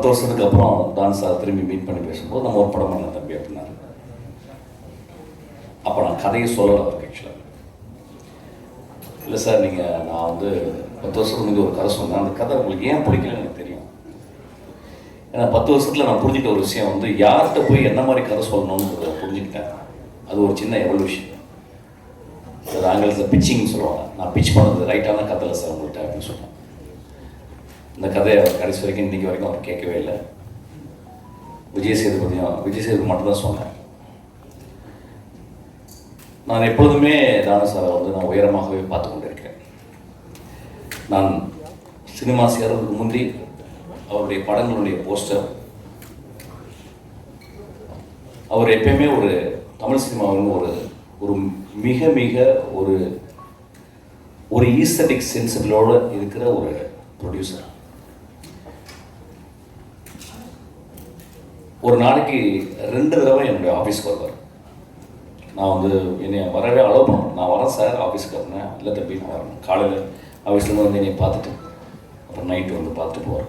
10 வருஷத்துக்கு அப்புறம் dance sir திரும்பி மீட் பண்ணி பேசும்போது நம்ம ஒரு படம் பண்ண தம்பி அப்படின்னாரு. அப்போ நான் கதையை சொல்லலை அவருக்கு. ஆக்சுவலாக இல்லை சார், நான் 10 வருஷத்துக்கு முன்னாடி ஒரு கதை சொன்னேன், அந்த கதை உங்களுக்கு ஏன் பிடிக்கலன்னு எனக்கு தெரியும். ஏன்னா 10 வருஷத்தில் நான் புரிஞ்சுக்கிட்ட ஒரு விஷயம் யார்கிட்ட போய் என்ன மாதிரி கதை சொல்லணும்னு புரிஞ்சுக்கிட்டேன். அது ஒரு சின்ன எவல்யூஷன். சார் ஆங்கிலத்தில் பிச்சிங்னு சொல்லுவாங்க. நான் பிச் பண்ணது ரைட்டான கதை இல்லை சார் உங்கள்கிட்ட அப்படின்னு சொன்னேன். இந்த கதையை கடைசி வரைக்கும் இன்றைக்கி வரைக்கும் அவர் கேட்கவே இல்லை. விஜய் சேதுபதி மட்டும்தான் சொன்னேன். நான் எப்பொழுதுமே தானு சாரை நான் உயரமாகவே பார்த்து கொண்டு இருக்கிறேன். நான் சினிமா சேர்றதுக்கு முந்தி அவருடைய படங்களுடைய போஸ்டர், அவர் எப்பயுமே ஒரு தமிழ் சினிமாவின் ஒரு மிக மிக ஒரு ஈஸ்தட்டிக் சென்சிபிளோடு இருக்கிற ஒரு ப்ரொடியூசர். ஒரு நாளைக்கு 2 தடவை என்னுடைய ஆஃபீஸ்க்கு வருவார். நான் என்னை வரவே அலோவ் பண்ணுவேன். நான் வரேன் சார் ஆஃபீஸ்க்கு வரேன். இல்லை தம்பி நான் வரேன். காலையில் ஆஃபீஸ்லேருந்து என்னை பார்த்துட்டு அப்புறம் நைட்டு பார்த்துட்டு போவார்.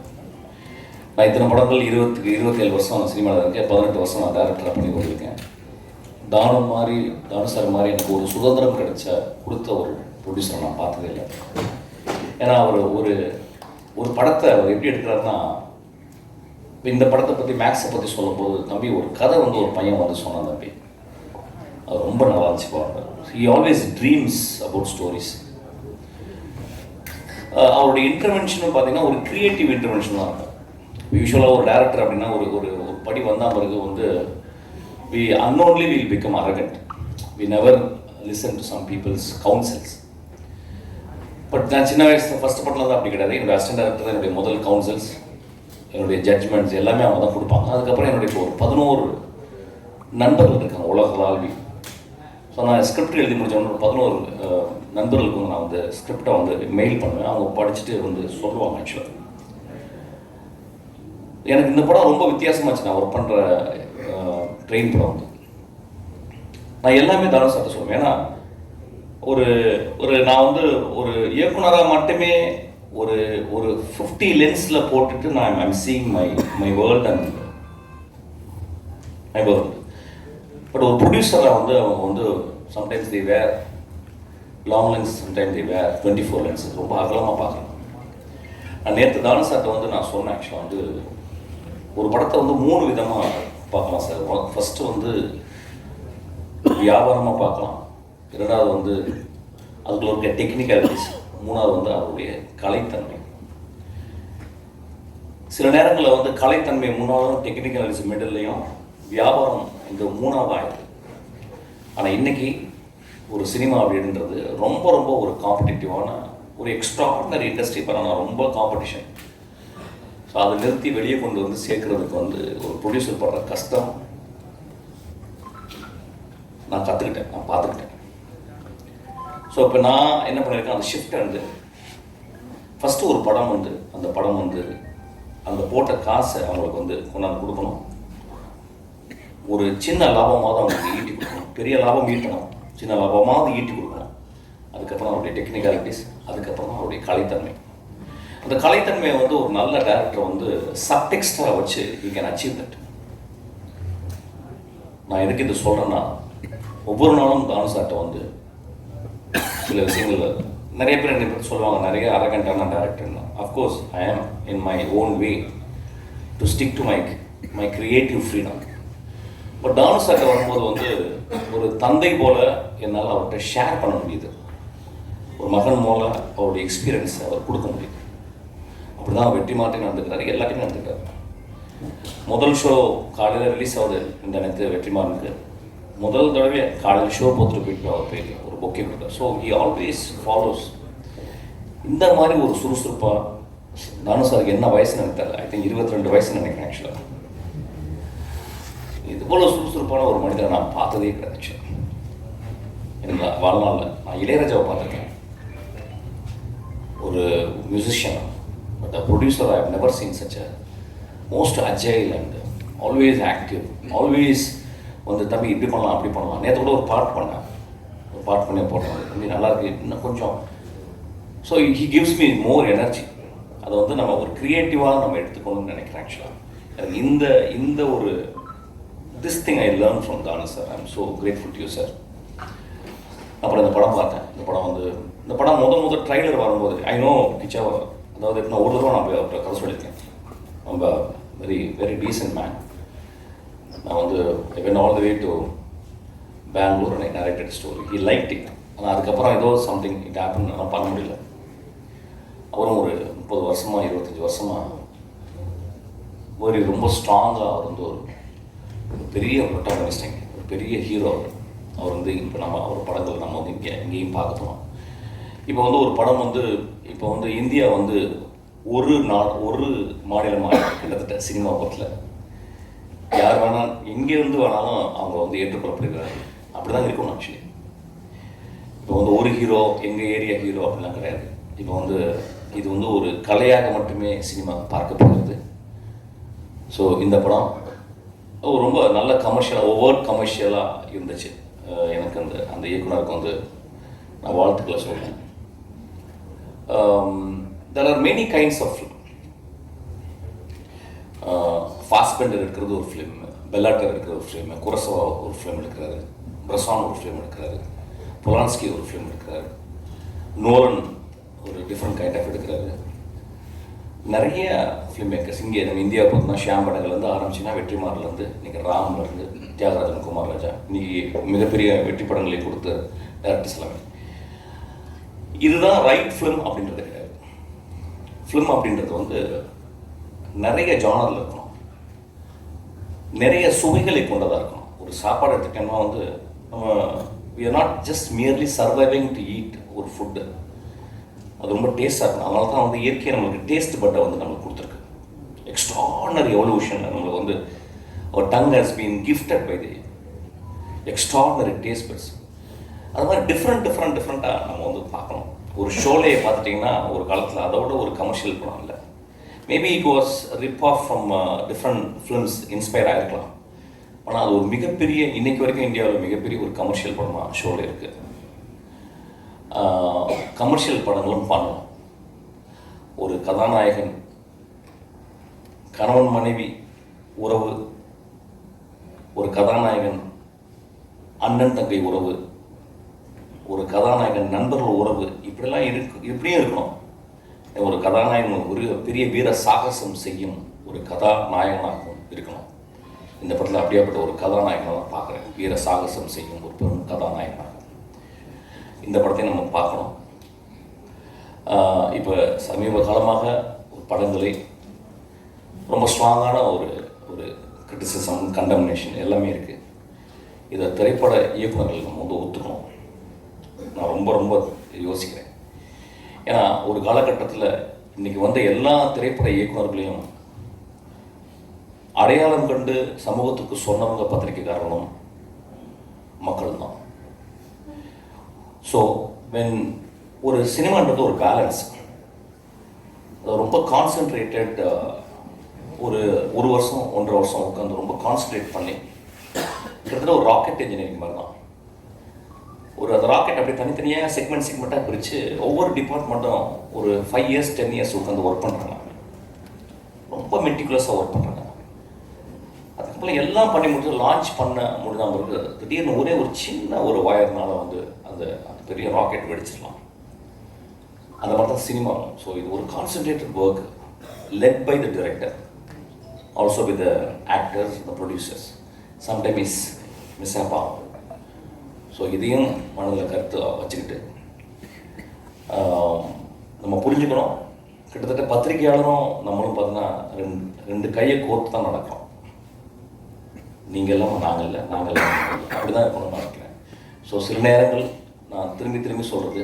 நான் இத்தனை படங்கள் 27 வருஷம் நான் சினிமாவில் இருக்கேன். 18 வருஷம் நான் டேரக்டராக பண்ணி கொண்டிருக்கேன். தானு சார் மாதிரி எனக்கு ஒரு சுதந்திரம் கொடுத்த ஒரு ப்ரொடியூசரை நான் பார்த்ததே இல்லை. ஏன்னா அவர் ஒரு படத்தை அவர் எப்படி எடுக்கிறாருன்னா, இந்த படத்தை பற்றி மேக்ஸை பற்றி சொல்லும்போது, தம்பி ஒரு கதை ஒரு பையன் சொன்னான் தம்பி, அது ரொம்ப நல்லா இருந்துச்சு பாருங்க. He always dreams about stories. அவருடைய இன்டர்வென்ஷனும் பார்த்தீங்கன்னா ஒரு க்ரியேட்டிவ் இன்டர்வென்ஷன் தான் இருக்கும். யூஸ்வலாக ஒரு டேரக்டர் அப்படின்னா ஒரு படி வந்தால் பிறகு we unknowingly will become arrogant. We never listen to some people's counsels. But நான் சின்ன வயசு ஃபஸ்ட் படத்தில் தான் அப்படி கிடையாது. என்னுடைய அசிஸ்டன்ட் டேரக்டர் என்னுடைய முதல் கவுன்சில்ஸ், என்னுடைய ஜட்ஜ்மெண்ட்ஸ் எல்லாமே அவங்க தான் கொடுப்பாங்க. அதுக்கப்புறம் என்னுடைய ஒரு 11 நண்பர்கள் இருக்காங்க உலகளாவி. ஸோ நான் ஸ்கிரிப்ட் எழுதி முடித்தவொன்னு ஒரு 11 நண்பர்களுக்கு நான் ஸ்கிரிப்டை மெயில் பண்ணுவேன். அவங்க படிச்சுட்டு சொல்லுவாங்க. ஆக்சுவலாக எனக்கு இந்த படம் ரொம்ப வித்தியாசமாச்சு. நான் ஒர்க் பண்ணுற ட்ரெயின் படம் நான் எல்லாமே தானு சார்ட்ட சொல்லுவேன். ஏன்னா நான் ஒரு இயக்குனராக மட்டுமே ஒரு 50 லென்ஸில் போட்டுட்டு நான் I'm seeing my world and my world. But ஒரு ப்ரொடியூசராக அவங்க சம்டைம்ஸ் தி வேர் லாங் லென்ஸ், சம்டைம்ஸ் தி வேர் 24 லென்ஸ். ரொம்ப அகலமாக பார்க்கலாம். நான் நேற்று தானு சார்ட்ட நான் சொன்னேன். ஆக்சுவலாக ஒரு படத்தை 3 விதமாக பார்க்கலாம் சார். ஃபஸ்ட்டு வியாபாரமாக பார்க்கலாம். 2வது அதுக்குள்ள இருக்க டெக்னிக்காலிட்டிஸ். 3வது அவருடைய கலைத்தன்மை. சில நேரங்களில் கலைத்தன்மை 3வது, டெக்னிக்காலிட்டிஸ் மிடில்லையும், வியாபாரம் இந்த 3வது ஆயிடுது. ஆனால் இன்றைக்கி ஒரு சினிமா அப்படின்றது ரொம்ப ரொம்ப ஒரு காம்படிட்டிவான ஒரு எக்ஸ்ட்ராடினரி இண்டஸ்ட்ரி. பண்ணால் ரொம்ப காம்படிஷன். ஸோ அதை நிறுத்தி வெளியே கொண்டு சேர்க்கறதுக்கு ஒரு ப்ரொடியூசர் படுற கஷ்டம் நான் கற்றுக்கிட்டேன், நான் பார்த்துக்கிட்டேன். ஸோ இப்போ நான் என்ன பண்ணியிருக்கேன், அந்த ஷிஃப்ட் ஃபஸ்ட்டு ஒரு படம் அந்த படம் அந்த போட்ட காசை அவங்களுக்கு கொண்டாந்து கொடுக்கணும். ஒரு சின்ன லாபமாவது அவங்களுக்கு ஈட்டி கொடுக்கணும். பெரிய லாபம் ஈட்டணும், சின்ன லாபமாவது ஈட்டி கொடுக்கணும். அதுக்கப்புறம் அவருடைய டெக்னிக்காலிட்டிஸ், அதுக்கப்புறம் அவருடைய கலைத்தன்மை. அந்த கலைத்தன்மையை ஒரு நல்ல டேரக்டர் சப்டெக்ஸ்டாக வச்சு யூ கேன் அச்சீவ் தட். நான் எதுக்கு இது சொல்கிறேன்னா, ஒவ்வொரு நாளும் தானு சார்ட்ட சில விஷயங்கள் நிறைய பேர் என்னை பற்றி சொல்லுவாங்க, நிறைய அரகண்டான டேரக்டர்னா. அஃப்கோர்ஸ் ஐ ஆம் in my own way to stick to my creative freedom. But தானு சார்ட்ட வரும்போது ஒரு தந்தை போல் என்னால் அவர்கிட்ட ஷேர் பண்ண முடியுது. ஒரு மகன் மூலம் அவருடைய எக்ஸ்பீரியன்ஸை அவர் கொடுக்க முடியுது. அப்படி தான் வெற்றிமாறன் நடந்துக்கிறாரு, எல்லாத்தையுமே நடந்துக்கிறாரு. முதல் ஷோ காலையில் ரிலீஸ் ஆகுது இந்த நேரத்து வெற்றிமாறனுக்கு. முதல் தடவை காலையில் ஷோ போத்துட்டு போயிட்டு அவர் பேர் ஒரு பொக்கே கொடுத்தார். So he always follows. இந்த மாதிரி ஒரு சுறுசுறுப்பாக தானு சாருக்கு என்ன வயசுன்னு எனக்கு தெரியல. ஐ திங்க் 22 வயசுன்னு நினைக்கிறேன். ஆக்சுவலாக இது போல் சுறுசுறுப்பான ஒரு மனிதரை நான் பார்த்ததே கிடையாது. ஆக்சுவலாக எனக்கு வாழ்நாளில் நான் இளையராஜாவை பார்த்துருக்கேன், ஒரு musician. But the producer, I have never seen such a most agile and always active, always தம்பி இப்படி பண்ணலாம் அப்படி பண்ணலாம். நேற்று கூட ஒரு பாட்டு பண்ணி போட்டேன், தம்பி நல்லா இருக்கு இன்னும் கொஞ்சம். So he gives me more energy. அதை நம்ம ஒரு க்ரியேட்டிவாக நம்ம எடுத்துக்கணும்னு நினைக்கிறேன். ஆக்சுவலாக எனக்கு இந்த ஒரு this thing I learn from Thanu sir. I am so grateful to you sir. அப்புறம் இந்த படம் பார்த்தேன். இந்த படம் முதல் ட்ரைலர் வரும்போது ஐ நோ கிச்சா, அதாவது நான் ஒரு தடவை நான் போய் அவர்கிட்ட கதை சொல்லியிருக்கேன். ரொம்ப வெரி வெரி டீசென்ட் மேன். நான் வந்து went all the way to Bangalore and I directed story. He like it. ஆனால் அதுக்கப்புறம் ஏதோ சம்திங் இட் ஹேப்பன், ஆனால் பண்ண முடியல. அப்புறம் ஒரு 30 வருஷமாக 25 வருஷமாக ஒரு ரொம்ப ஸ்ட்ராங்காக அவர் வந்து ஒரு பெரிய ப்ரொட்டாகனிஸ்ட், ஒரு பெரிய ஹீரோ. அவர் வந்து இப்போ நம்ம அவர் படங்கள் நம்ம வந்து இங்கேயும் பார்க்கணும். இப்போ வந்து ஒரு படம் வந்து இப்போ வந்து இந்தியா வந்து ஒரு மாநிலமாக கிட்டத்தட்ட சினிமா படத்தில் யார் வேணாலும் எங்கேருந்து வேணாலும் அவங்க வந்து ஏற்றுக்கொள்ளப்படுகிறார்கள். அப்படி தான் இருக்கணும் ஆக்சுவலி. இப்போ வந்து ஒரு ஹீரோ எங்கள் ஏரியா ஹீரோ அப்படிலாம் கிடையாது. இப்போ வந்து இது வந்து ஒரு கலையாக மட்டுமே சினிமா பார்க்கப்படுகிறது. ஸோ இந்த படம் ரொம்ப நல்ல கமர்ஷியலாக இருந்துச்சு. எனக்கு அந்த இயக்குனருக்கு வந்து நான் வாழ்த்துக்களை சொல்கிறேன். there are many kinds of film. Fassbender இருக்கிறது ஒரு ஃபிலிம், பெல்லாட்டர் இருக்கிறது ஒரு ஃபிலிம், குரசவா ஒரு ஃபிலிம் எடுக்கிறாரு, பிரசான் ஒரு ஃபிலிம் எடுக்கிறாரு, பொலான்ஸ்கி ஒரு ஃபிலிம் எடுக்கிறாரு, நோலன் ஒரு டிஃப்ரெண்ட் கைண்ட் ஆஃப் எடுக்கிறாரு. நிறைய ஃபிலிம் மேக்கர்ஸ் இங்கே நம்ம இந்தியா பார்த்தோம்னா ஷியாம் படங்கள்லேருந்து ஆரம்பிச்சுன்னா வெற்றிமாரிலேருந்து இன்றைக்கி ராம்லேருந்து தியாகராஜன், குமார் ராஜா, இன்றைக்கி மிகப்பெரிய வெற்றி படங்களை கொடுத்த டேரக்டர்ஸ் எல்லாமே. இதுதான் ரைட் ஃபிலிம் அப்படின்றது கிடையாது. ஃபிலிம் அப்படின்றது வந்து நிறைய ஜானரில் இருக்கணும், நிறைய சுவைகளை கொண்டதாக இருக்கணும். ஒரு சாப்பாடு எடுத்துக்கிட்டோம்னா வந்து நம்ம we are not just merely surviving to eat ஒரு ஃபுட்டு. அது ரொம்ப டேஸ்ட்டாக இருக்கணும். அதனால தான் வந்து இயற்கையை நம்மளுக்கு டேஸ்ட் பட்டை வந்து நம்மளுக்கு கொடுத்துருக்கு. எக்ஸ்ட்ரானரி எவல்யூஷன் நம்மளுக்கு வந்து our tongue has been gifted by the extraordinary taste buds. அது மாதிரி டிஃப்ரெண்ட்டாக நம்ம வந்து பார்க்கணும். ஒரு ஷோலையை பார்த்துட்டிங்கன்னா ஒரு காலத்தில் அதோட ஒரு கமர்ஷியல் படம் இல்லை. Maybe it was rip off from different films inspire ஆகிருக்கலாம். ஆனால் அது ஒரு மிகப்பெரிய இன்றைக்கு வரைக்கும் இந்தியாவில் மிகப்பெரிய ஒரு கமர்ஷியல் படமாக ஷோவில் இருக்குது. கமர்ஷியல் படங்களும் பண்ணணும். ஒரு கதாநாயகன் கணவன் மனைவி உறவு, ஒரு கதாநாயகன் அண்ணன் தங்கை உறவு, ஒரு கதாநாயகன் நண்பர்கள் உறவு, இப்படியும் இருக்கணும். ஒரு கதாநாயகன் ஒரு பெரிய வீர சாகசம் செய்யும் ஒரு கதாநாயகனாகவும் இருக்கணும். இந்த படத்தில் அப்படியாப்பட்ட ஒரு கதாநாயகனை தான் பார்க்குறேன். வீர சாகசம் செய்யும் ஒரு பெரும் கதாநாயகனாக இந்த படத்தை நம்ம பார்க்கணும். இப்போ சமீப காலமாக படங்களை ரொம்ப ஸ்ட்ராங்கான ஒரு கிரிட்டிசிசம், கண்டம்னேஷன் எல்லாமே இருக்குது. இதை திரைப்பட இயக்குநர்கள் நம்ம வந்து ஒத்துக்கணும். நான் ரொம்ப யோசிக்கிறேன். ஏன்னா ஒரு காலகட்டத்தில் இன்றைக்கி வந்த எல்லா திரைப்பட இயக்குநர்களையும் அடையாளம் கண்டு சமூகத்துக்கு சொன்னவங்க பத்திரிகைக்காரர்களும் மக்கள் தான். ஸோ வென் ஒரு சினிமான்றது ஒரு பேலன்ஸ், ரொம்ப கான்சென்ட்ரேட்டட் ஒரு வருஷம் 1.5 வருஷம் உட்காந்து ரொம்ப கான்சன்ட்ரேட் பண்ணி கிட்டத்தட்ட ஒரு ராக்கெட் இன்ஜினியரிங் மாதிரி தான். அந்த ராக்கெட் அப்படி தனித்தனியாக செக்மெண்ட்டாக பிரித்து ஒவ்வொரு டிபார்ட்மெண்ட்டும் ஒரு 5 இயர்ஸ் 10 இயர்ஸ் உட்காந்து ஒர்க் பண்ணுறாங்க. ரொம்ப மெட்டிகுலஸாக ஒர்க் பண்ணுறாங்க. அதுக்கப்புறம் எல்லாம் பண்ணி முடிச்சு லான்ச் பண்ண முடிஞ்சால் பிறகு திடீர்னு ஒரே ஒரு சின்ன ஒரு வயர்னால வந்து அந்த பெரிய ராக்கெட் வெடிச்சிடலாம். அந்த மாதிரி தான் சினிமா. ஸோ இது ஒரு concentrated work led by the director, also with the actors, the producers. Sometimes is mishap ஆகும். ஸோ இதையும் மனதில் கருத்து வச்சுக்கிட்டு நம்ம புரிஞ்சுக்கணும். கிட்டத்தட்ட பத்திரிகையாளரும் நம்மளும் பார்த்தீங்கன்னா ரெண்டு கையை கோர்த்து தான் நடக்கிறோம். நீங்கள் இல்லாமல் நாங்கள் இல்லை, நாங்கள் இல்லாமல் அப்படி தான் இருக்கணும்னு நினைக்கிறேன். ஸோ சில நேரங்கள் நான் திரும்பி சொல்கிறது,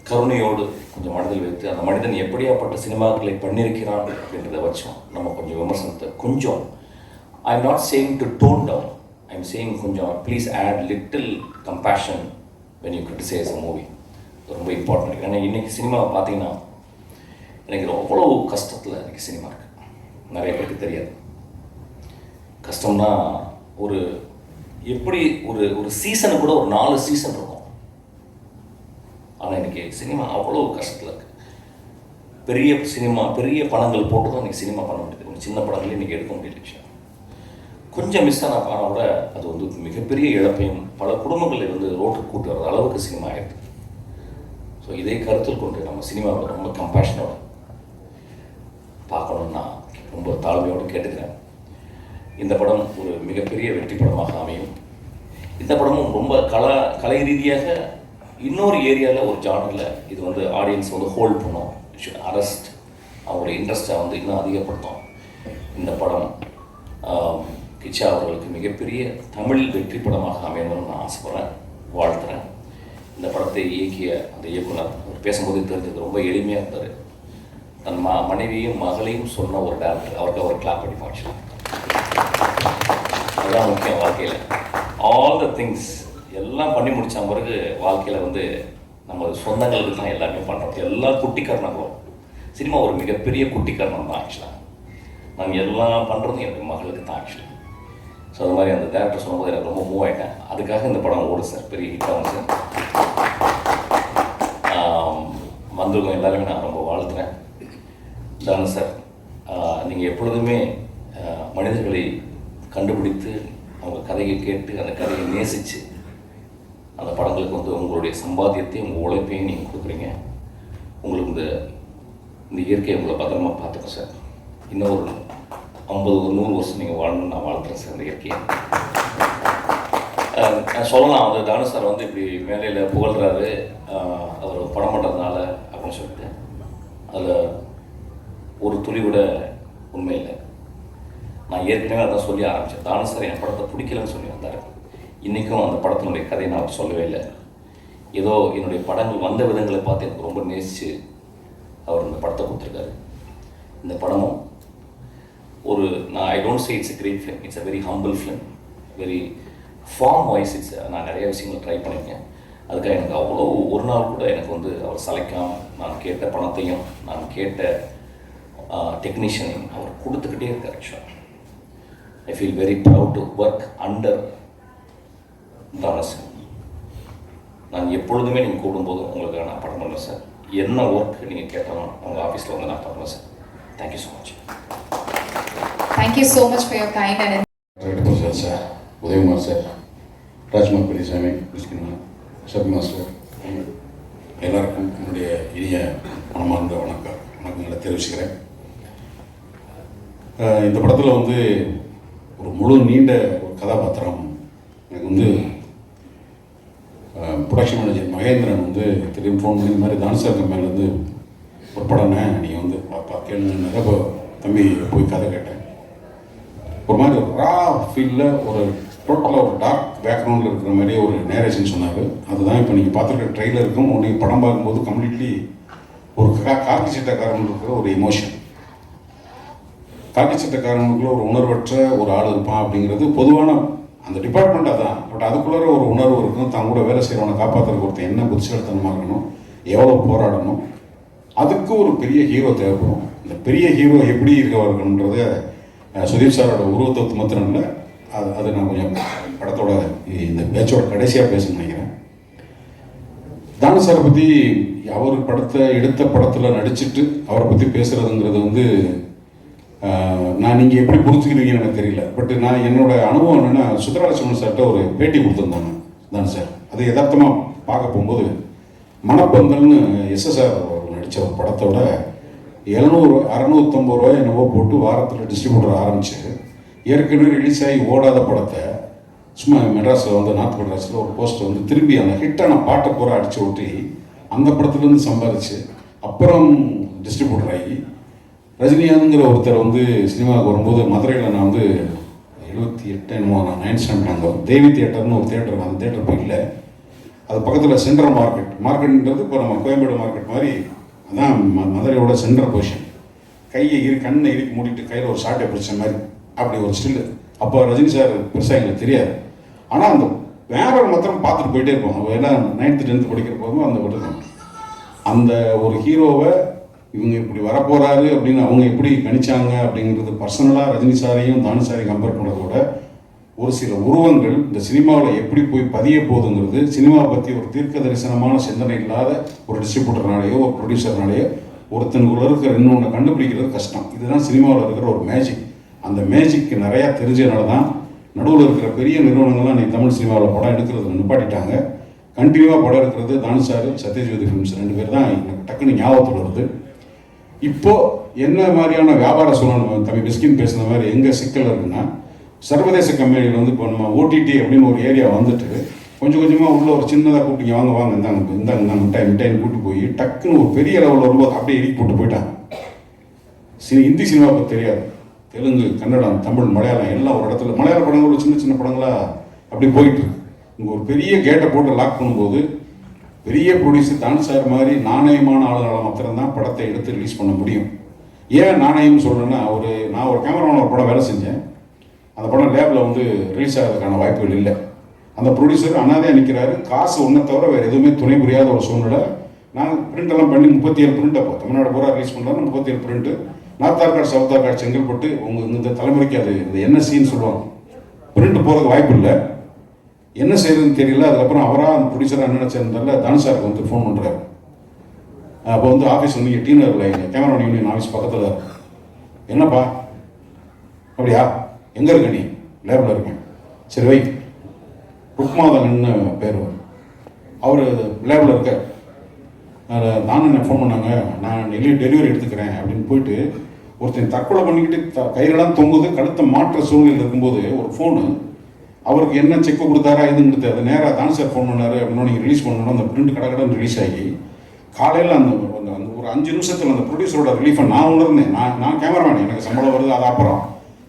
கருணையோடு கொஞ்சம் மனதில் வைத்து அந்த மனிதன் எப்படியாப்பட்ட சினிமாக்களை பண்ணியிருக்கிறான் அப்படின்றத வச்சோம் நம்ம கொஞ்சம் விமர்சனத்தை கொஞ்சம், I am not saying to tone down, I am saying கொஞ்சம் please add little compassion when you criticise a movie. ரொம்ப இம்பார்ட்டன்ட். ஏன்னா இன்றைக்கி சினிமாவை பார்த்தீங்கன்னா எனக்கு அவ்வளோ கஷ்டத்தில் இன்றைக்கி சினிமா இருக்குது. நிறைய பேருக்கு தெரியாது. கஷ்டம்னா ஒரு எப்படி ஒரு சீசனு கூட ஒரு 4 சீசன் இருக்கும். ஆனால் இன்றைக்கி சினிமா அவ்வளோ கஷ்டத்தில் இருக்குது. பெரிய சினிமா பெரிய படங்கள் போட்டு தான் இன்றைக்கி சினிமா பண்ண முடியுது. கொஞ்சம் சின்ன படங்களே இன்றைக்கி எடுக்க முடியல விஷயம். கொஞ்சம் மிஸ் ஆன ஆனால் கூட அது வந்து மிகப்பெரிய இழப்பையும் பல குடும்பங்களை வந்து ரோட்டுக்கு கூட்டு வர்ற அளவுக்கு சினிமா ஆயிடுது. ஸோ இதை கருத்தில் கொண்டு நம்ம சினிமாவில் ரொம்ப கம்பேஷனோட பார்க்கணுன்னு நான் ரொம்ப தாழ்மையோடு கேட்டுக்கிறேன். இந்த படம் ஒரு மிகப்பெரிய வெற்றி படமாக அமையும். இந்த படமும் ரொம்ப கலை ரீதியாக இன்னொரு ஏரியாவில் ஒரு ஜானரில் இது வந்து ஆடியன்ஸ் வந்து ஹோல்ட் பண்ணும், அரெஸ்ட் அவங்களோட இன்ட்ரெஸ்ட்டை வந்து இன்னும் அதிகப்படுத்தும். இந்த படம் கிச்சா அவர்களுக்கு மிகப்பெரிய தமிழ் வெற்றி படமாக அமையணும்னு நான் ஆசைப்படுறேன், வாழ்த்துறேன். இந்த படத்தை இயக்கிய அந்த இயக்குனர் பேசும்போது தெரிஞ்சது ரொம்ப எளிமையாக இருந்தார். தன் மனைவியும் மகளையும் சொன்ன ஒரு டேரக்டர், அவருக்கு அவர் கிளாப் பண்ணி பாடிச்சார். அதுதான் முக்கியம் வாழ்க்கையில். ஆல் த திங்ஸ் எல்லாம் பண்ணி முடித்த பிறகு வாழ்க்கையில் வந்து நம்ம சொந்தங்களுக்கு தான் எல்லாமே பண்ணுறோம். எல்லா குட்டிக்கரணங்களும் சினிமா ஒரு மிகப்பெரிய குட்டிக்கரணம் தான் ஆக்சுவலாக. நாங்கள் எல்லாம் பண்ணுறதும் என்னுடைய மகளுக்கு தான் ஆக்சுவலாக. ஸோ அது மாதிரி அந்த டேரக்டர் சொல்லும்போது எனக்கு ரொம்ப மூவ் ஆகிட்டேன். அதுக்காக இந்த படம் ஓடு சார், பெரிய ஹிட் ஆகும் சார். வந்திருக்கோம் எல்லாருமே நான் ரொம்ப வாழ்த்துறேன். தானு சார், நீங்கள் எப்பொழுதுமே மனிதர்களை கண்டுபிடித்து அவங்க கதையை கேட்டு அந்த கதையை நேசித்து அந்த படங்களுக்கு வந்து உங்களுடைய சம்பாத்தியத்தையும் உங்கள் உழைப்பையும் நீங்கள் கொடுக்குறீங்க. உங்களுக்கு இந்த இயற்கையை உங்களை பத்திரமா பார்த்துக்கோங்க சார். இன்னும் ஒரு 50-100 வருஷம் நீங்கள் வாழணும்னு நான் வாழ்த்துறேன் சார். இந்த இயற்கையை சொல்லலாம் வந்து தானு சார் வந்து இப்படி மேலையில் புகழ்கிறாரு அவர் படம் பண்ணுறதுனால அப்படின்னு சொல்லிட்டு, அதில் ஒரு துளி விட உண்மை இல்லை. நான் ஏற்கனவே அதான் சொல்லி ஆரம்பித்தேன். தானு சார் என் படத்தை பிடிக்கலன்னு சொல்லி வந்தார். இன்றைக்கும் அந்த படத்தினுடைய கதையை நான் சொல்லவே இல்லை. ஏதோ என்னுடைய படங்கள் வந்த விதங்களை பார்த்து எனக்கு ரொம்ப நேசித்து அவர் இந்த படத்தை கொடுத்துருக்காரு. இந்த படமும் ஒரு I don't say it's a great film, it's a very humble film. Very form wise நான் நிறைய விஷயங்கள் ட்ரை பண்ணியிருக்கேன். அதுக்காக எனக்கு அவ்வளோ ஒரு நாள் கூட எனக்கு வந்து அவர் சளைக்காமல் நான் கேட்ட பணத்தையும் நான் கேட்ட டெக்னீஷியனையும் அவர் கொடுத்துக்கிட்டே இருக்கார். ஆக்சுவலாக I feel very proud to work under Thanu sir. நான் எப்பொழுதுமே நீங்கள் கூடும்போது உங்களுக்கு நான் படம் பண்ணுறேன் சார். என்ன ஒர்க் நீங்கள் கேட்டாலும் உங்கள் ஆஃபீஸில் வந்து நான் பண்ணுறேன் sir. Thank you so much. Thank you so much for your kind and Prasad sir, Udhayakumar sir, Rajkumar Periyasamy, Sabi master, எல்லாருக்கும் என்னுடைய இனிய மனமார்ந்த வணக்கங்களை தெரிவிச்சுக்கிறேன். இந்த படத்தில் வந்து ஒரு முழு நீண்ட ஒரு கதாபாத்திரம் எனக்கு வந்து ப்ரொடக்ஷன் மேனேஜர் மகேந்திரன் வந்து திடீர்னு ஃபோன் பண்ணி இந்த மாதிரி தானு சார் கம்பெனிலேருந்து ஒரு படம்னே நீங்கள் வந்து பாப்பா கேளுங்க. இப்போ தம்பி போய் கதை கேட்டேன். ஒரு மாதிரி ஒரு ரா ஃபீலில் ஒரு டோட்டலாக ஒரு டார்க் பேக்ரவுண்டில் இருக்கிற மாதிரி ஒரு நேரேஷன் சொன்னார். அதுதான் இப்போ நீங்கள் பார்த்துருக்க ட்ரெய்லருக்கும் நீங்கள் படம் பார்க்கும்போது கம்ப்ளீட்லி ஒரு காக்கி சட்டக்காரன் இருக்கிற ஒரு எமோஷன், காக்கி சட்டக்காரனுக்குள்ள ஒரு உணர்வற்ற ஒரு ஆள் இருப்பான் அப்படிங்கிறது பொதுவான அந்த டிபார்ட்மெண்ட்டாக தான். பட் அதுக்குள்ளே ஒரு உணர்வு இருக்கணும். தான் கூட வேலை செய்கிறவனை காப்பாற்றுறதுக்கு ஒருத்தர் என்ன புத்திசாலித்தனமாக இருக்கணும், எவ்வளோ போராடணும், அதுக்கு ஒரு பெரிய ஹீரோ தேவைப்படும். இந்த பெரிய ஹீரோ எப்படி இருக்கவர்கள்ன்றத சுதீப் சாரோட உருவத்தை மாத்திரம் இல்லை, அது நான் கொஞ்சம் படத்தோட இந்த பேச்சோட கடைசியாக பேசணும்னு நினைக்கிறேன். தானு சாரை பற்றி அவர் எடுத்த படத்தில் நடிச்சுட்டு அவரை பற்றி பேசுகிறதுங்கிறது வந்து நான் நீங்கள் எப்படி புரிஞ்சுக்கிறீங்கன்னு எனக்கு தெரியல. பட் நான் என்னோட அனுபவம் என்னென்னா, சுந்தரராஜன் சார்கிட்ட ஒரு பேட்டி கொடுத்துருந்தாங்க தானு சார். அது யதார்த்தமாக பார்க்க போகும்போது மணப்பந்தல்னு எஸ்எஸ்ஆர் நடித்த ஒரு படத்தோட 650 ரூபாய் என்னவோ போட்டு வாரத்தில் டிஸ்ட்ரிபியூட்டர் ஆரம்பிச்சு ஏற்கனவே ரிலீஸ் ஆகி ஓடாத படத்தை சும்மா மெட்ராஸில் வந்து நார்த் மெட்ராஸில் ஒரு போஸ்டர் வந்து திரும்பி அந்த ஹிட்டான பாட்டை பூரா அடித்து ஓட்டி அந்த படத்துலேருந்து சம்பாதிச்சு அப்புறம் டிஸ்ட்ரிபியூட்டர் ஆகி ரஜினிகாந்துங்கிற ஒருத்தர் வந்து சினிமாவுக்கு வரும்போது மதுரையில் நான் வந்து 78 என்னமோ நான் 9th ஸ்டாண்டர்ட் அங்கே தேவி தியேட்டர்னு ஒரு தியேட்டர், அந்த தியேட்டர் போய் இல்லை, அது பக்கத்தில் சென்ட்ரல் மார்க்கெட்ன்றது இப்போ நம்ம கோயம்பேடு மார்க்கெட் மாதிரி, அதான் மதுரையோட சென்ட்ரல் பொசிஷன். கண்ணை இறுக்கி மூடிட்டு கையில் ஒரு ஷார்ட்டை பிடிச்ச மாதிரி அப்படி ஒரு ஸ்டில்லு. அப்போ ரஜினி சார் பெருசாக எங்களுக்கு தெரியாது. ஆனால் அந்த வேற ஒரு மாத்திரம் பார்த்துட்டு போயிட்டே இருப்போம். அவங்க எல்லாம் 9th 10th படிக்கிற போதும் அந்த விட்டுருக்கோம். அந்த ஒரு ஹீரோவை இவங்க இப்படி வரப்போகிறாரு அப்படின்னு அவங்க எப்படி கணிச்சாங்க அப்படிங்கிறது பர்சனலாக ரஜினி சாரையும் தானு சாரையும் கம்பேர் பண்ணுறத விட ஒரு சில உருவங்கள் இந்த சினிமாவில் எப்படி போய் பதிய போகுதுங்கிறது, சினிமாவை பற்றி ஒரு தீர்க்க தரிசனமான சிந்தனை இல்லாத ஒரு டிஸ்ட்ரிபியூட்டர்னாலேயோ ஒரு ப்ரொடியூசர்னாலேயோ ஒருத்தனுக்குள்ள இருக்கிற இன்னொன்று கண்டுபிடிக்கிறது கஷ்டம். இதுதான் சினிமாவில் இருக்கிற ஒரு மேஜிக். அந்த மேஜிக்கு நிறையா தெரிஞ்சதுனால தான் நடுவில் இருக்கிற பெரிய நிறுவனங்கள்லாம் நீ தமிழ் சினிமாவில் படம் எடுக்கிறது நிப்பாட்டிட்டாங்க. கண்டினியூவாக படம் எடுக்கிறது தானுசார், சத்யஜோதி ஃபிலிம்ஸ் 2 பேர் தான் எனக்கு டக்குன்னு ஞாபகத்தில் வருது. இப்போது என்ன மாதிரியான வியாபார சூழ்நிலை தம்பி மிஸ்கின் பேசுன மாதிரி எங்கே சிக்கல் இருக்குன்னா, சர்வதேச கம்பெனிகள் வந்து இப்போ நம்ம ஓடிடி அப்படின்னு ஒரு ஏரியா வந்துட்டு கொஞ்சம் கொஞ்சமாக உள்ள ஒரு சின்னதாக கூப்பிட்டு வாங்க வாங்க இந்தாங்க மிட்டாயின்னு கூப்பிட்டு போய் டக்குன்னு ஒரு பெரிய லெவலில் வரும்போது அப்படியே இறுக்கி போட்டு போயிட்டாங்க. ஹிந்தி சினிமாவுக்கு தெரியாது, தெலுங்கு, கன்னடம், தமிழ், மலையாளம் எல்லாம் ஒரு இடத்துல மலையாள படங்கள் சின்ன சின்ன படங்களாக அப்படி போயிட்டு இருக்கு. இங்கே ஒரு பெரிய கேட்டை போட்டு லாக் பண்ணும்போது பெரிய ப்ரொடியூசர் தானுசார் மாதிரி நாணயமான ஆளுங்களால் மாத்திரம்தான் படத்தை எடுத்து ரிலீஸ் பண்ண முடியும். ஏன் நாணயம்னு சொல்கிறேன்னா, நான் ஒரு கேமராமேன் ஒரு படம் வேலை செஞ்சேன். அந்த படம் லேபில் வந்து ரிலீஸ் ஆகிறதுக்கான வாய்ப்புகள் இல்லை. அந்த ப்ரொடியூசர் அனாதையாக நிற்கிறாரு, காசு ஒன்றை தவிர வேறு எதுவுமே துணை புரியாத ஒரு சூழ்நிலை. நாங்கள் பிரிண்டெல்லாம் பண்ணி 37 பிரிண்ட் அப்போ தமிழ்நாடு பூரா ரிலீஸ் பண்ணுறாங்க. 37 print, north Arcot, south Arcot, Chengalpattu. இந்த தலைமுறைக்கு அது இந்த என்எஸ்சின்னு சொல்லுவாங்க. பிரிண்ட் போகிறதுக்கு வாய்ப்பு இல்லை, என்ன செய்யறதுன்னு தெரியல. அதுக்கப்புறம் அவராக அந்த ப்ரொடியூசராக என்ன நினச்சிருந்தால தானுசாருக்கு வந்து ஃபோன் பண்ணுறாரு. அப்போ வந்து ஆஃபீஸ் வந்து டி நகரில் எங்கள் கேமரா யூனியன் ஆஃபீஸ் பக்கத்தில். என்னப்பா அப்படியா, எங்கே இருக்க நீ? லேபில் இருக்கேன். சரி வை, ருக்மாதகன்னு பேர், அவர் லேபில் இருக்கார். நானும் என்ன ஃபோன் பண்ணாங்க, நான் டெலிவரி எடுத்துக்கிறேன் அப்படின்னு போயிட்டு ஒருத்தன் தற்கொலை பண்ணிக்கிட்டு கையிலலாம் தொங்குது, கழுத்தை மாற்ற சூழ்நிலை இருக்கும்போது ஒரு ஃபோனு அவருக்கு என்ன செக் கொடுத்தாரா எதுன்னு கொடுத்தாரு. அது நேராக தானுசார் ஃபோன் பண்ணார். அப்படின்னா நீங்கள் ரிலீஸ் பண்ணணும். அந்த பிரிண்ட் கடை ரிலீஸ் ஆகி காலையில் அந்த ஒரு 5 நிமிஷத்தில் அந்த ப்ரொடியூசரோட ரிலீஃபை நான் உணர்ந்தேன். நான் கேமராமேன், எனக்கு சம்பளம் வருது, அது அப்புறம்.